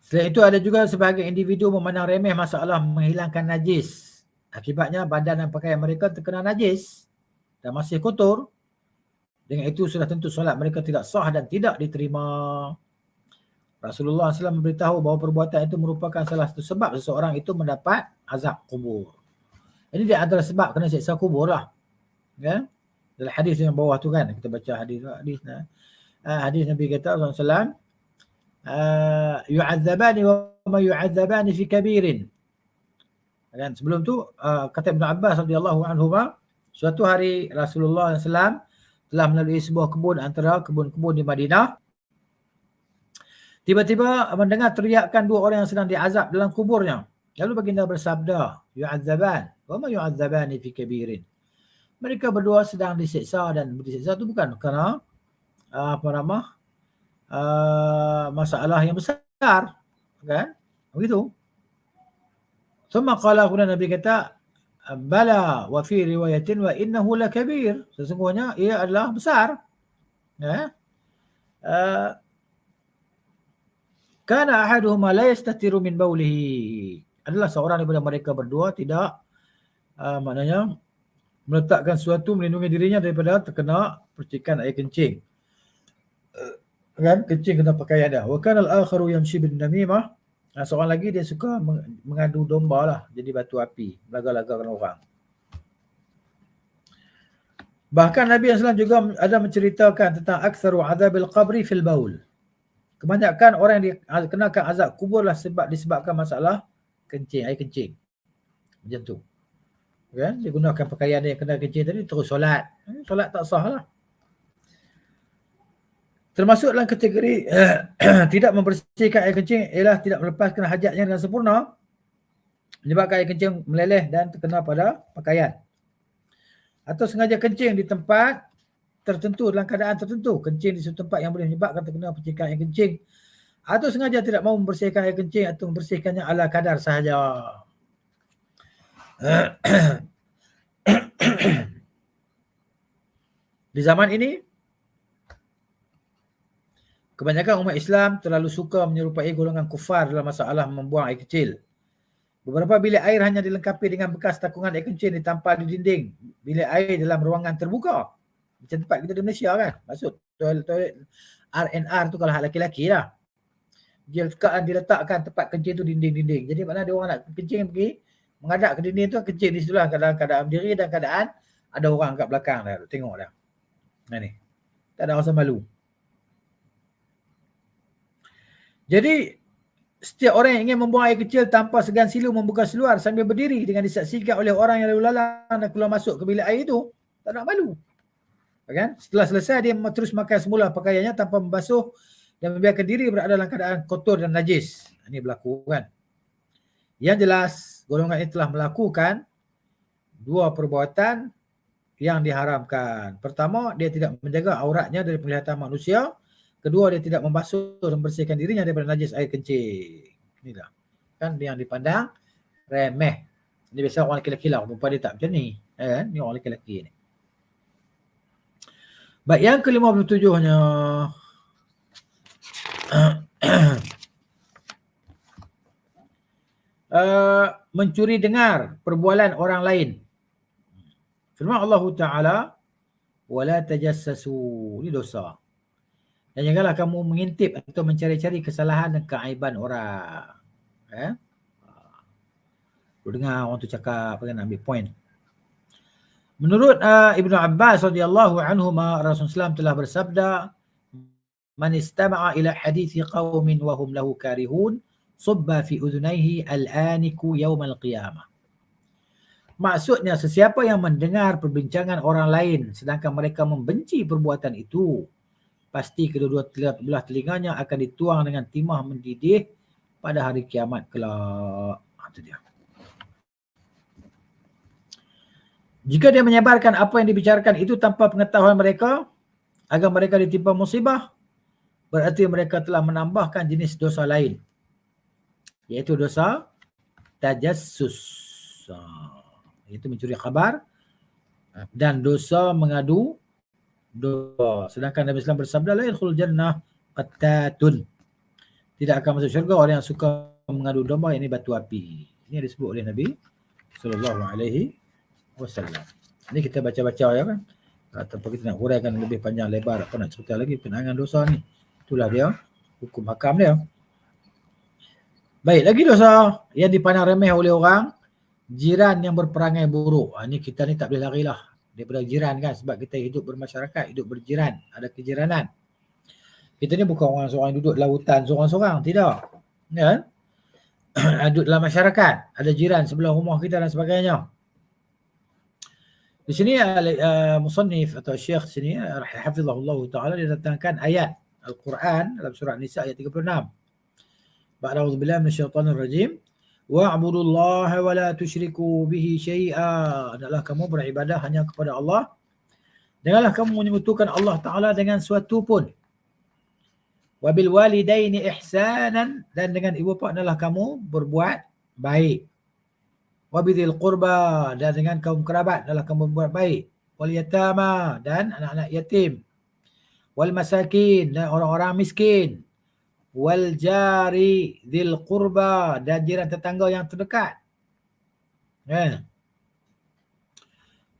Selain itu, ada juga sebahagian individu memandang remeh masalah menghilangkan najis. Akibatnya, badan dan pakaian mereka terkena najis dan masih kotor. Dengan itu, sudah tentu solat mereka tidak sah dan tidak diterima. Rasulullah SAW memberitahu bahawa perbuatan itu merupakan salah satu sebab seseorang itu mendapat azab kubur. Ini di antara sebab kena siksa kubur lah. Ya? Dalam hadis yang bawah tu kan, kita baca hadis Nabi kata SAW, yu'adzabani wa ma yu'adzabani fi kabirin. Kan sebelum tu kata Ibn Abbas radhiyallahu anhuma, suatu hari Rasulullah SAW telah melalui sebuah kebun antara kebun-kebun di Madinah. Tiba-tiba mendengar teriakan dua orang yang sedang diazab dalam kuburnya. Lalu baginda bersabda, yu'adzaban wa ma yu'adzabani fi kabirin. Mereka berdua sedang disiksa, dan disiksa itu bukan kerana masalah yang besar, kan? Begitu. Thumma qala, kemudian Nabi kata, bala wa fi riwayatin wa innahu lakabir. Sesungguhnya ia adalah besar. Ya. Kana ahaduhuma la yastatiru min baulihi. Adalah seorang daripada mereka berdua tidak maknanya meletakkan sesuatu melindungi dirinya daripada terkena percikan air kencing. Kan kencing kena pakaian dah. Wa kana al-akharu yamshi bin namimah. Seorang lagi dia suka mengadu domba lah, jadi batu api, laga-lagakan orang. Bahkan Nabi SAW juga ada menceritakan tentang aktsaru adzabil qabri fil baul. Kebanyakan orang yang dikenakan azab kubur lah disebabkan masalah kencing, air kencing. Macam tu. Kan? Dia gunakan pakaian dia yang kena kencing tadi, terus solat. Solat tak sah lah. Termasuk dalam kategori tidak membersihkan air kencing ialah tidak melepaskan hajatnya dengan sempurna, menyebabkan air kencing meleleh dan terkena pada pakaian. Atau sengaja kencing di tempat tertentu dalam keadaan tertentu, kencing di suatu tempat yang boleh menyebabkan terkena percikan air kencing, atau sengaja tidak mahu membersihkan air kencing atau membersihkannya ala kadar sahaja. Di zaman ini, kebanyakan umat Islam terlalu suka menyerupai golongan kufar dalam masalah membuang air kecil. Beberapa bilik air hanya dilengkapi dengan bekas takungan air kencing ditampal di dinding bilik air dalam ruangan terbuka. Macam tempat kita di Malaysia kan. Maksud toilet R&R tu kalau hak lelaki-lelaki lah. Dia diletakkan tempat kencing tu dinding-dinding. Jadi mana dia orang nak kencing pergi menghadap ke dinding tu, kencing di situ lah, keadaan berdiri dan keadaan ada orang kat belakang dah. Tengok dah. Nah ni. Tak ada rasa malu. Jadi setiap orang yang ingin membuang air kecil tanpa segan silu membuka seluar sambil berdiri dengan disaksikan oleh orang yang lalu lalang dan keluar masuk ke bilik air itu, tak nak malu. Kan? Setelah selesai dia terus makan semula pakaiannya tanpa membasuh dan membiarkan diri berada dalam keadaan kotor dan najis. Ini berlaku kan. Yang jelas golongan ini telah melakukan dua perbuatan yang diharamkan. Pertama, dia tidak menjaga auratnya dari penglihatan manusia. Kedua, dia tidak membasuh dan membersihkan dirinya daripada najis air kencing. Inilah. Kan yang dipandang remeh. Ini biasa orang lelaki-lelaki lah. Perempuan dia tak macam ni. Kan? Ini orang lelaki-lelaki ni. Baik, yang ke-57-nya. Mencuri dengar perbualan orang lain. Firman Allah Ta'ala, wala tajassasu. Ini dosa. Dan janganlah kamu mengintip atau mencari-cari kesalahan dan keaiban orang. Lu dengar orang tu cakap, kan, ambil point. Menurut Ibn Abbas radhiyallahu anhuma, Rasulullah SAW telah bersabda, man istama'a ila hadithi qaumin wa hum lahu karihun, subba fi udhunaihi al-aniku yawmal qiyamah. Maksudnya, sesiapa yang mendengar perbincangan orang lain sedangkan mereka membenci perbuatan itu, pasti kedua-dua belah telinganya akan dituang dengan timah mendidih pada hari kiamat kelak. Itu dia. Jika dia menyebarkan apa yang dibicarakan itu tanpa pengetahuan mereka, agar mereka ditimpa musibah, berarti mereka telah menambahkan jenis dosa lain, iaitu dosa tajassus. iaitu mencuri khabar, dan dosa mengadu dosa. Sedangkan Nabi SAW bersabda, la yadkhulul jannah qattatun. Tidak akan masuk syurga orang yang suka mengadu domba, ini batu api. Ini disebut oleh Nabi SAW. Ini kita baca-baca ya kan. Tanpa kita nak huraikan lebih panjang lebar, apa nak cerita lagi kenangan dosa ni. Itulah dia hukum hakam dia. Baik, lagi dosa yang dipandang remeh oleh orang, jiran yang berperangai buruk. Ini kita ni tak boleh lari lah daripada jiran kan, sebab kita hidup bermasyarakat, hidup berjiran, ada kejiranan. Kita ni bukan orang seorang duduk dalam hutan seorang-seorang, tidak. Kan? Duduk dalam masyarakat, ada jiran sebelah rumah kita dan sebagainya. Di sini musannif atau syekh sini hafizahullah taala dia datangkan ayat Al-Quran dalam surah Nisa ayat 36. Ba'da'udzu billahi minasyaitonir rajim. Wa'budullaha wa la tusyriku bihi syai'a. Hendaklah kamu beribadah hanya kepada Allah. Janganlah kamu menyekutukan Allah Taala dengan suatu pun. Wa bil walidaini ihsanan, dan dengan ibu bapa hendaklah kamu berbuat baik. Wa bidil qurba, dan dengan kaum kerabat adalah kamu berbuat baik. Wal yatama, dan anak-anak yatim. Wal masakin, dan orang-orang miskin. Wal jari dzil qurba, dan jiran tetangga yang terdekat.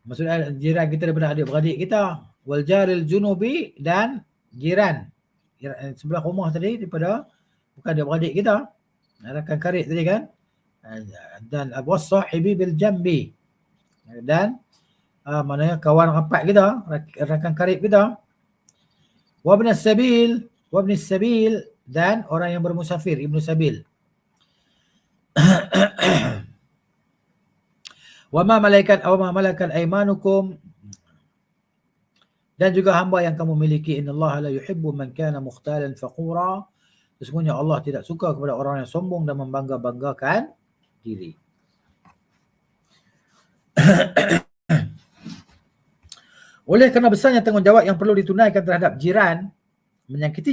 Maksudnya jiran kita daripada adik-beradik kita. Wal jaril junubi, dan jiran sebelah rumah tadi daripada bukan adik-beradik kita, rakan karib tadi kan. Dan was-sahibi bil jambi, dan maknanya kawan rapat kita, rakan karib kita. Wa ibnis sabil, dan orang yang bermusafir, ibnu sabil. Wa ma malakat aymanukum, dan juga hamba yang kamu miliki. Innallaha la yuhibbu man kana mukhtalan faqura. Sesungguhnya Allah tidak suka kepada orang yang sombong dan membangga-banggakan diri. Oleh kerana besarnya tanggungjawab yang perlu ditunaikan terhadap jiran, menyakiti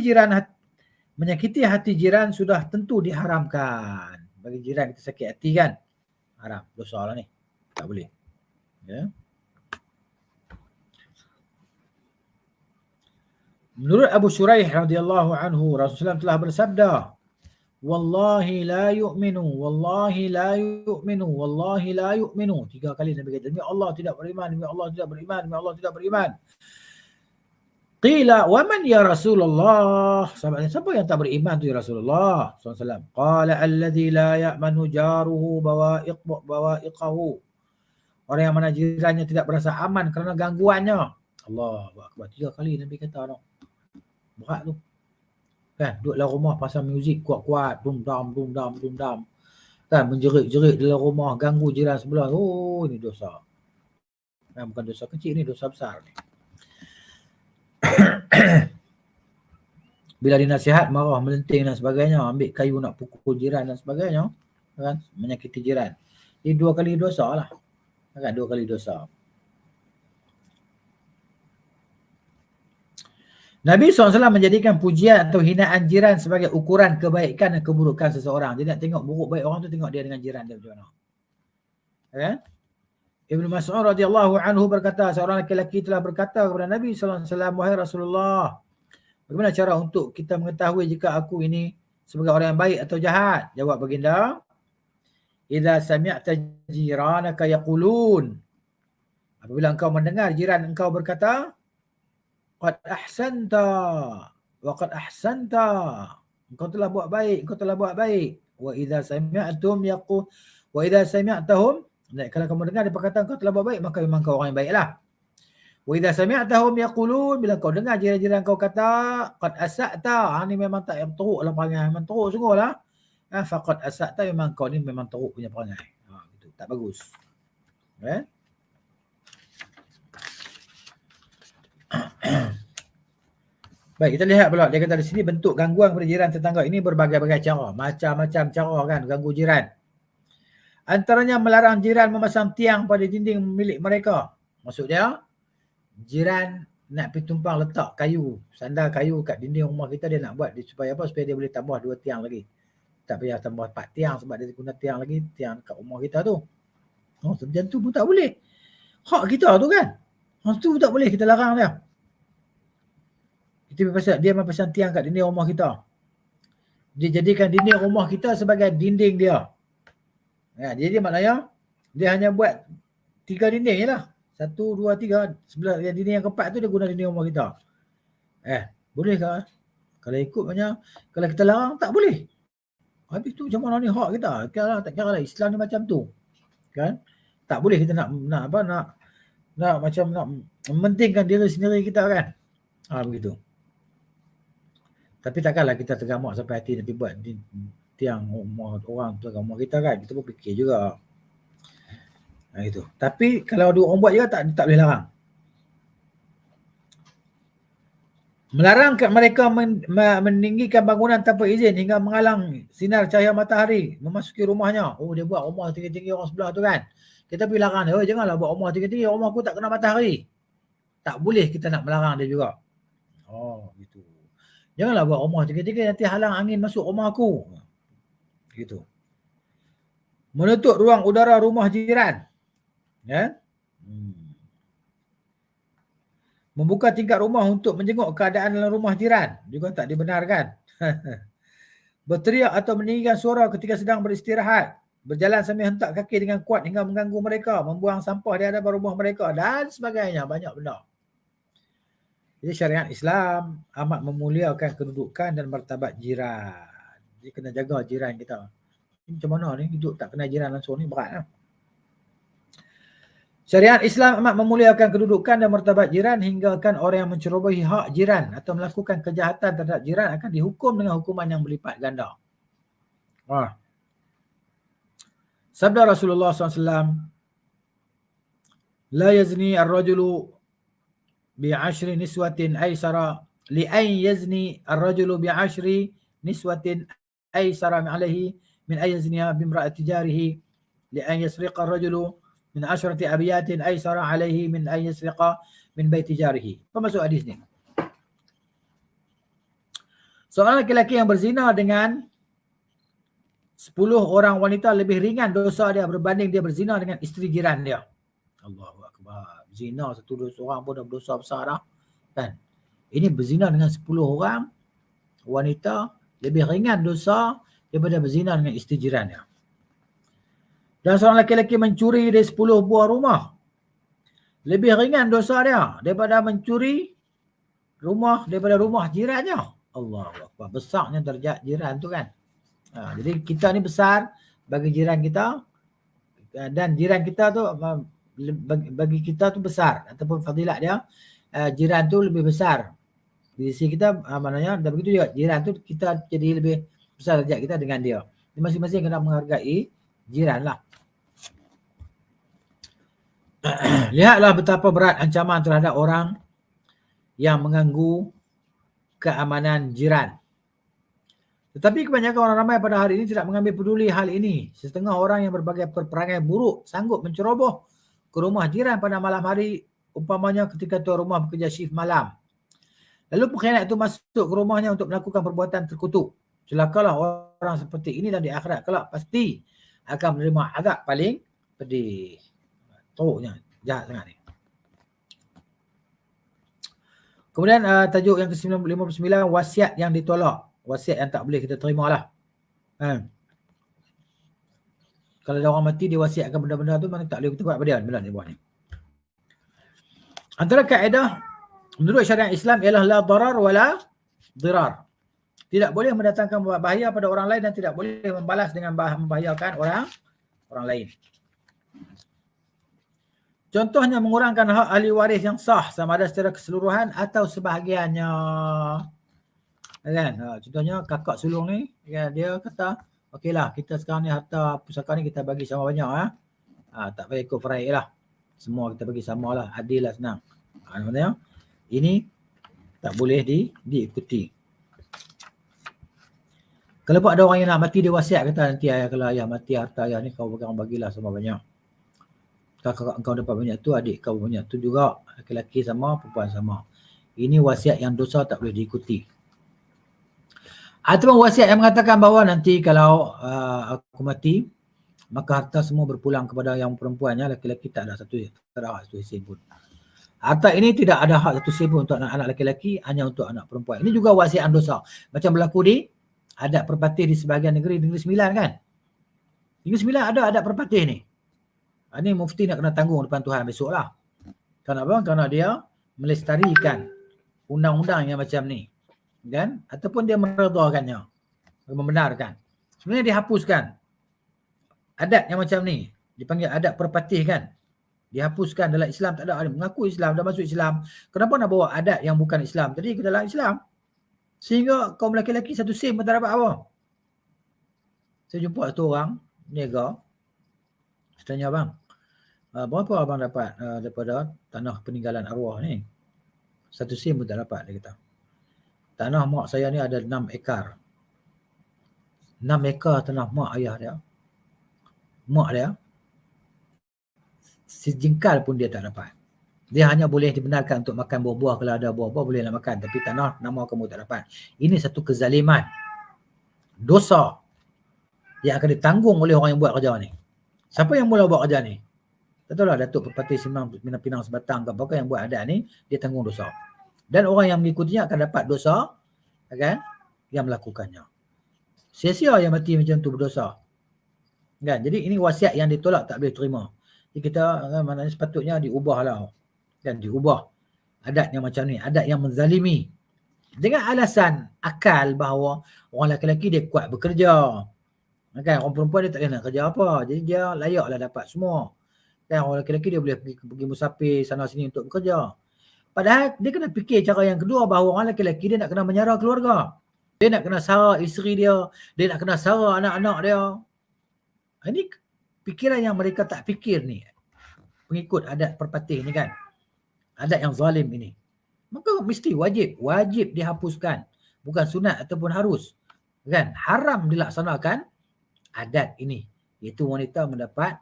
hati jiran sudah tentu diharamkan. Bagi jiran kita sakit hati kan, haram, dosa lah ni, tak boleh. Ya. Menurut Abu Shuraih radhiyallahu anhu, Rasulullah telah bersabda, Wallahi la yu'minu, wallahi la yu'minu, wallahi la yu'minu. 3 kali Nabi kata, demi Allah tidak beriman, demi Allah tidak beriman, demi Allah tidak beriman. Qila, wa man ya Rasulullah? Sahabat, siapa yang tak beriman tu ya Rasulullah SAW? Qala alladhi la ya'manu jaruhu bawa'iqahu. Orang yang mana jirannya tidak berasa aman kerana gangguannya. Allahu Akbar. 3 kali Nabi kata, berat tu. Kan, duduk dalam rumah pasang muzik kuat-kuat, dum-dam. Kan, menjerit-jerit dalam rumah, ganggu jiran sebelah. Oh, ini dosa. Kan, bukan dosa kecil, ini dosa besar ni. Bila dinasihat, marah, melenting dan sebagainya, ambil kayu nak pukul jiran dan sebagainya, kan, menyakiti jiran. Ini 2 kali dosa lah. Kan, 2 kali dosa. Nabi SAW menjadikan pujian atau hinaan jiran sebagai ukuran kebaikan dan keburukan seseorang. Dia nak tengok buruk baik orang tu, tengok dia dengan jiran dia macam mana. Kan? Ibnu Mas'ud radhiyallahu anhu berkata, seorang lelaki telah berkata kepada Nabi SAW, wahai Rasulullah, bagaimana cara untuk kita mengetahui jika aku ini sebagai orang yang baik atau jahat? Jawab baginda, idza sami'ta jiranaka yaqulun, apabila engkau mendengar jiran engkau berkata, qad ahsanta wa qad ahsanta, engkau telah buat baik, engkau telah buat baik. Wa idza sami'tum yaqul, wa idza sami'tahum, kalau kamu dengar dia berkata engkau telah buat baik, maka memang kau orang yang baiklah. Wa idza sami'tahum yaqulun, bila kau dengar jiran-jiran kau kata qad asa'ta, ni memang tak yang teruk lah perangai, memang teruk sungguhlah. Faqad asa'ta, memang kau ni memang teruk punya perangai. Gitu, tak bagus. Baik, kita lihat pula dia kata di sini bentuk gangguan kepada jiran tetangga ini berbagai-bagai cara, macam-macam cara kan ganggu jiran. Antaranya melarang jiran memasang tiang pada dinding milik mereka. Maksudnya jiran nak pergi tumpang letak kayu, sandar kayu kat dinding rumah kita, dia nak buat supaya apa? Supaya dia boleh tambah 2 tiang lagi. Tak payah tambah 4 tiang sebab dia guna tiang lagi, tiang kat rumah kita tu. Macam tu pun tak boleh. Hak kita tu kan. Tu tak boleh kita larang dia. Dia pasang tiang kat dinding rumah kita. Dia jadikan dinding rumah kita sebagai dinding dia. Jadi maknanya dia hanya buat 3 dinding je lah. 1, 2, 3. Sebelah dinding yang keempat tu dia guna dinding rumah kita. Boleh ke? Kalau ikut banyak, kalau kita larang tak boleh. Habis tu macam mana ni hak kita? Tak kira lah Islam ni macam tu. Kan? Tak boleh kita nak macam nak mementingkan diri sendiri kita kan. Begitu. Tapi takkanlah kita tergamak sampai hati nanti buat tiang rumah orang tu rumah kita kan. Kita pun fikir juga. Itu. Tapi kalau ada orang buat juga tak boleh larang. Melarang mereka meninggikan bangunan tanpa izin hingga menghalang sinar cahaya matahari memasuki rumahnya. Dia buat rumah tinggi-tinggi orang sebelah tu kan. Kita pergi larang dia, janganlah buat rumah tinggi-tinggi, rumah aku tak kena matahari. Tak boleh kita nak melarang dia juga. Gitu. Janganlah buat rumah tinggi-tinggi, nanti halang angin masuk rumah aku. Gitu. Menutup ruang udara rumah jiran. Membuka tingkap rumah untuk menjenguk keadaan dalam rumah jiran juga tak dibenarkan. Berteriak atau meninggikan suara ketika sedang beristirahat. Berjalan sambil hentak kaki dengan kuat hingga mengganggu mereka. Membuang sampah di hadapan rumah mereka dan sebagainya. Banyak benda. Jadi syariat Islam amat memuliakan kedudukan dan martabat jiran. Jadi kena jaga jiran kita. Macam mana ni hidup tak kena jiran langsung ni berat lah. Syariat Islam amat memuliakan kedudukan dan martabat jiran hinggakan orang yang mencerobohi hak jiran atau melakukan kejahatan terhadap jiran akan dihukum dengan hukuman yang berlipat ganda. Sabda Rasulullah SAW, La yazni ar-rajulu bi'ashri niswatin aysara li'an yazni ar-rajulu bi'ashri niswatin aysara alaihi min ayazniha bimra'ati jarihi li'an yasriqa ar-rajulu min asyrati abiyatin aysara alaihi min an yasriqa min baiti jarihi. Apa maksud hadis ni? Seorang lelaki yang berzina dengan 10 orang wanita lebih ringan dosa dia berbanding dia berzina dengan isteri jiran dia. Allahu Akbar. Zina satu dosa orang pun dah dosa besar dah. Kan? Ini berzina dengan 10 orang wanita lebih ringan dosa daripada berzina dengan isteri jiran dia. Dan seorang lelaki mencuri dari 10 buah rumah. Lebih ringan dosa dia daripada mencuri daripada rumah jirannya. Allahu Akbar. Besarnya darjat jiran tu kan. Jadi kita ni besar bagi jiran kita dan jiran kita tu bagi kita tu besar ataupun fadilat dia jiran tu lebih besar. Di sisi kita maknanya dan begitu juga jiran tu kita jadi lebih besar darjat kita dengan dia. Masing-masing kena menghargai jiran lah. Lihatlah betapa berat ancaman terhadap orang yang mengganggu keamanan jiran. Tetapi kebanyakan orang ramai pada hari ini tidak mengambil peduli hal ini. Setengah orang yang berbagai perangai buruk sanggup menceroboh ke rumah jiran pada malam hari, umpamanya ketika tuan rumah bekerja shift malam. Lalu pengkhianat itu masuk ke rumahnya untuk melakukan perbuatan terkutuk. Celakalah orang seperti ini dan di akhirat kelak pasti akan menerima azab paling pedih. Teruknya, jahat sangat ni. Kemudian tajuk yang ke-59, wasiat yang ditolak. Wasiat yang tak boleh kita terima lah. Kalau ada orang mati dia wasiatkan benda-benda tu mana tak boleh kita buat apa dia benda ni buat ni. Antara kaedah menurut syariat Islam ialah la darar wala dirar. Tidak boleh mendatangkan bahaya pada orang lain dan tidak boleh membalas dengan membahayakan orang lain. Contohnya mengurangkan hak ahli waris yang sah sama ada secara keseluruhan atau sebahagiannya. Kan? Contohnya kakak sulung ni dia kata okeylah kita sekarang ni harta pusaka ni kita bagi sama banyak tak payah ikut faraid lah. Semua kita bagi sama lah, adil lah, senang. Maksudnya ini tak boleh diikuti. Kalau ada orang yang nak mati dia wasiat kata nanti ayah kalau ayah mati harta ayah ni kau bagilah sama banyak. Kakak kau dapat banyak tu, adik kau banyak tu juga, lelaki sama, perempuan sama. Ini wasiat yang dosa tak boleh diikuti. Ataupun wasiat yang mengatakan bahawa nanti kalau aku mati, maka harta semua berpulang kepada yang perempuannya, laki-laki tak ada satu sen pun. Harta ini tidak ada hak satu sen pun untuk anak laki-laki, hanya untuk anak perempuan. Ini juga wasiat dosa. Macam berlaku di adat perpatih di sebahagian negeri sembilan kan. Negeri sembilan ada adat perpatih ni. Ini mufti nak kena tanggung depan Tuhan besok lah. Kenapa? Kerana dia melestarikan undang-undang yang macam ni. Kan? Ataupun dia meredakannya. Membenarkan. Sebenarnya dihapuskan. Adat yang macam ni. Dipanggil adat perpatih kan. Dihapuskan dalam Islam, tak ada. Mengaku Islam, dah masuk Islam. Kenapa nak bawa adat yang bukan Islam tadi ke dalam Islam? Sehingga kaum lelaki-lelaki satu sen pun tak dapat apa. Saya jumpa satu orang, niaga. Saya tanya, bang, berapa abang dapat daripada tanah peninggalan arwah ni? Satu sen pun tak dapat, dia kata. Tanah mak saya ni ada 6 ekar. 6 ekar tanah mak ayah dia. Mak dia, sejengkal pun dia tak dapat. Dia hanya boleh dibenarkan untuk makan buah-buah, kalau ada buah-buah boleh nak makan. Tapi tanah nama kamu tak dapat. Ini satu kezaliman. Dosa yang akan ditanggung oleh orang yang buat kerja ni. Siapa yang mula buat kerja ni? Tak tahu lah, Datuk Perpatih Pinang Sebatang ke apa yang buat adat ni, dia tanggung dosa. Dan orang yang mengikutinya akan dapat dosa, kan, yang melakukannya. Sia-sia yang mati macam tu berdosa. Kan? Jadi ini wasiat yang ditolak, tak boleh terima. Jadi kita kan, maknanya sepatutnya diubahlah. Dan diubah adat yang macam ni, adat yang menzalimi. Dengan alasan akal bahawa orang lelaki dia kuat bekerja. Kan? Orang perempuan dia tak boleh nak kerja apa. Jadi dia layaklah dapat semua. Kan? Orang lelaki dia boleh pergi musafir sana sini untuk bekerja. Padahal dia kena fikir cara yang kedua bahawa orang lelaki dia nak kena menyara keluarga. Dia nak kena sara isteri dia. Dia nak kena sara anak-anak dia. Ini fikiran yang mereka tak fikir ni. Pengikut adat perpatih ni kan. Adat yang zalim ini. Maka mesti wajib dihapuskan. Bukan sunat ataupun harus. Kan? Haram dilaksanakan adat ini. Iaitu wanita mendapat,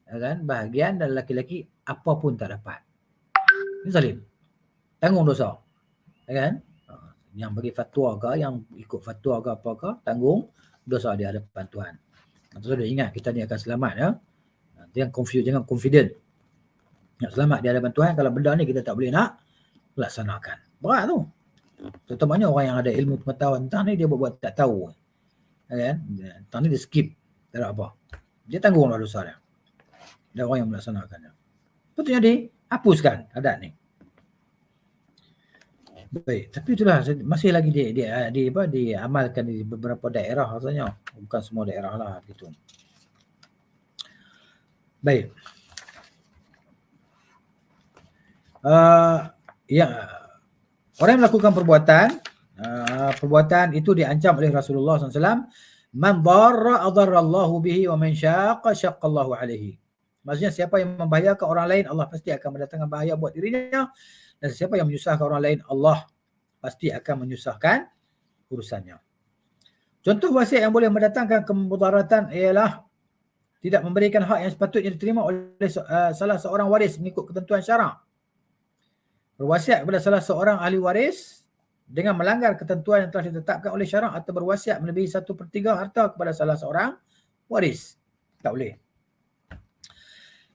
kan, bahagian dan lelaki-lelaki apapun tak dapat. Ini zalim. Tanggung dosa. Kan? Yang bagi fatwa ke, yang ikut fatwa ke apa ke, tanggung dosa di hadapan Tuhan. Sudah ingat kita ni akan selamat ya. Jangan confident. Nak selamat di hadapan Tuhan, kalau benda ni kita tak boleh nak laksanakan. Berat tu. Terutamanya orang yang ada ilmu pengetahuan tentang ni, dia buat tak tahu. Kan? Tentang ni dia skip. Tak ada apa. Dia tanggung dosa dia. Dan orang yang melaksanakannya. Patutnya dihapuskan adat ni. Baik, tapi itulah masih lagi diamalkan di beberapa daerah rasanya. Bukan semua daerah lah gitu. Baik. Orang yang melakukan perbuatan itu diancam oleh Rasulullah SAW. Man darra adarrallahu bihi wa man syaqqa syaqqallahu alaihi. Maksudnya siapa yang membahayakan orang lain, Allah pasti akan mendatangkan bahaya buat dirinya. Dan siapa yang menyusahkan orang lain, Allah pasti akan menyusahkan urusannya. Contoh wasiat yang boleh mendatangkan kemudaratan ialah tidak memberikan hak yang sepatutnya diterima oleh salah seorang waris mengikut ketentuan syarak. Berwasiat kepada salah seorang ahli waris dengan melanggar ketentuan yang telah ditetapkan oleh syarak atau berwasiat melebihi 1/3 harta kepada salah seorang waris. Tak boleh.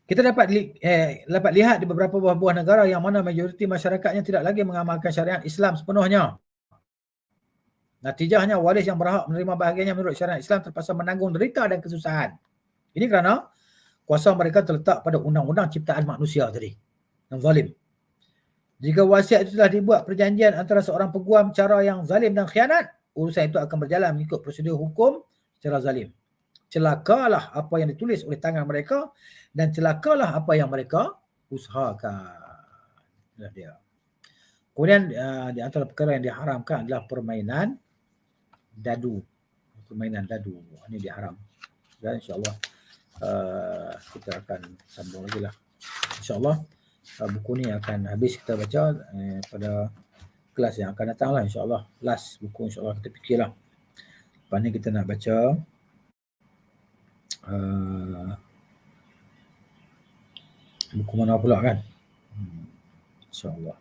Kita dapat lihat di beberapa buah negara yang mana majoriti masyarakatnya tidak lagi mengamalkan syariat Islam sepenuhnya. Natijahnya waris yang berhak menerima bahagiannya menurut syariat Islam terpaksa menanggung derita dan kesusahan. Ini kerana kuasa mereka terletak pada undang-undang ciptaan manusia tadi. Yang zalim. Jika wasiat itu telah dibuat perjanjian antara seorang peguam cara yang zalim dan khianat, urusan itu akan berjalan mengikut prosedur hukum secara zalim. Celakalah apa yang ditulis oleh tangan mereka dan celakalah apa yang mereka usahakan. Itulah dia. Kemudian di antara perkara yang diharamkan adalah permainan dadu. Permainan dadu. Ini diharam. Dan insyaAllah kita akan sambung lagi lah. InsyaAllah buku ni akan habis kita baca pada kelas yang akan datang lah insyaAllah. Last buku insyaAllah kita fikirlah. Lepas ni kita nak baca buku mana pula kan? InsyaAllah.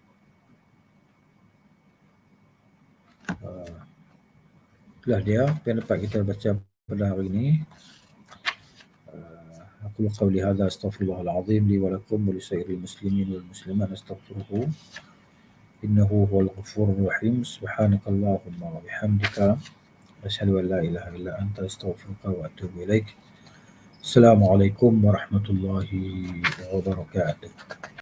Itulah dia apa yang dapat kita baca pada hari ini. أقول قولي هذا أستغفر الله العظيم لي ولكم ولسائر المسلمين والمسلمات أستغفره إنه هو الغفور الرحيم. سبحانك اللهم وبحمدك أشهد أن لا إله إلا أنت أستغفرك وأتوب إليك. السلام عليكم ورحمة الله وبركاته.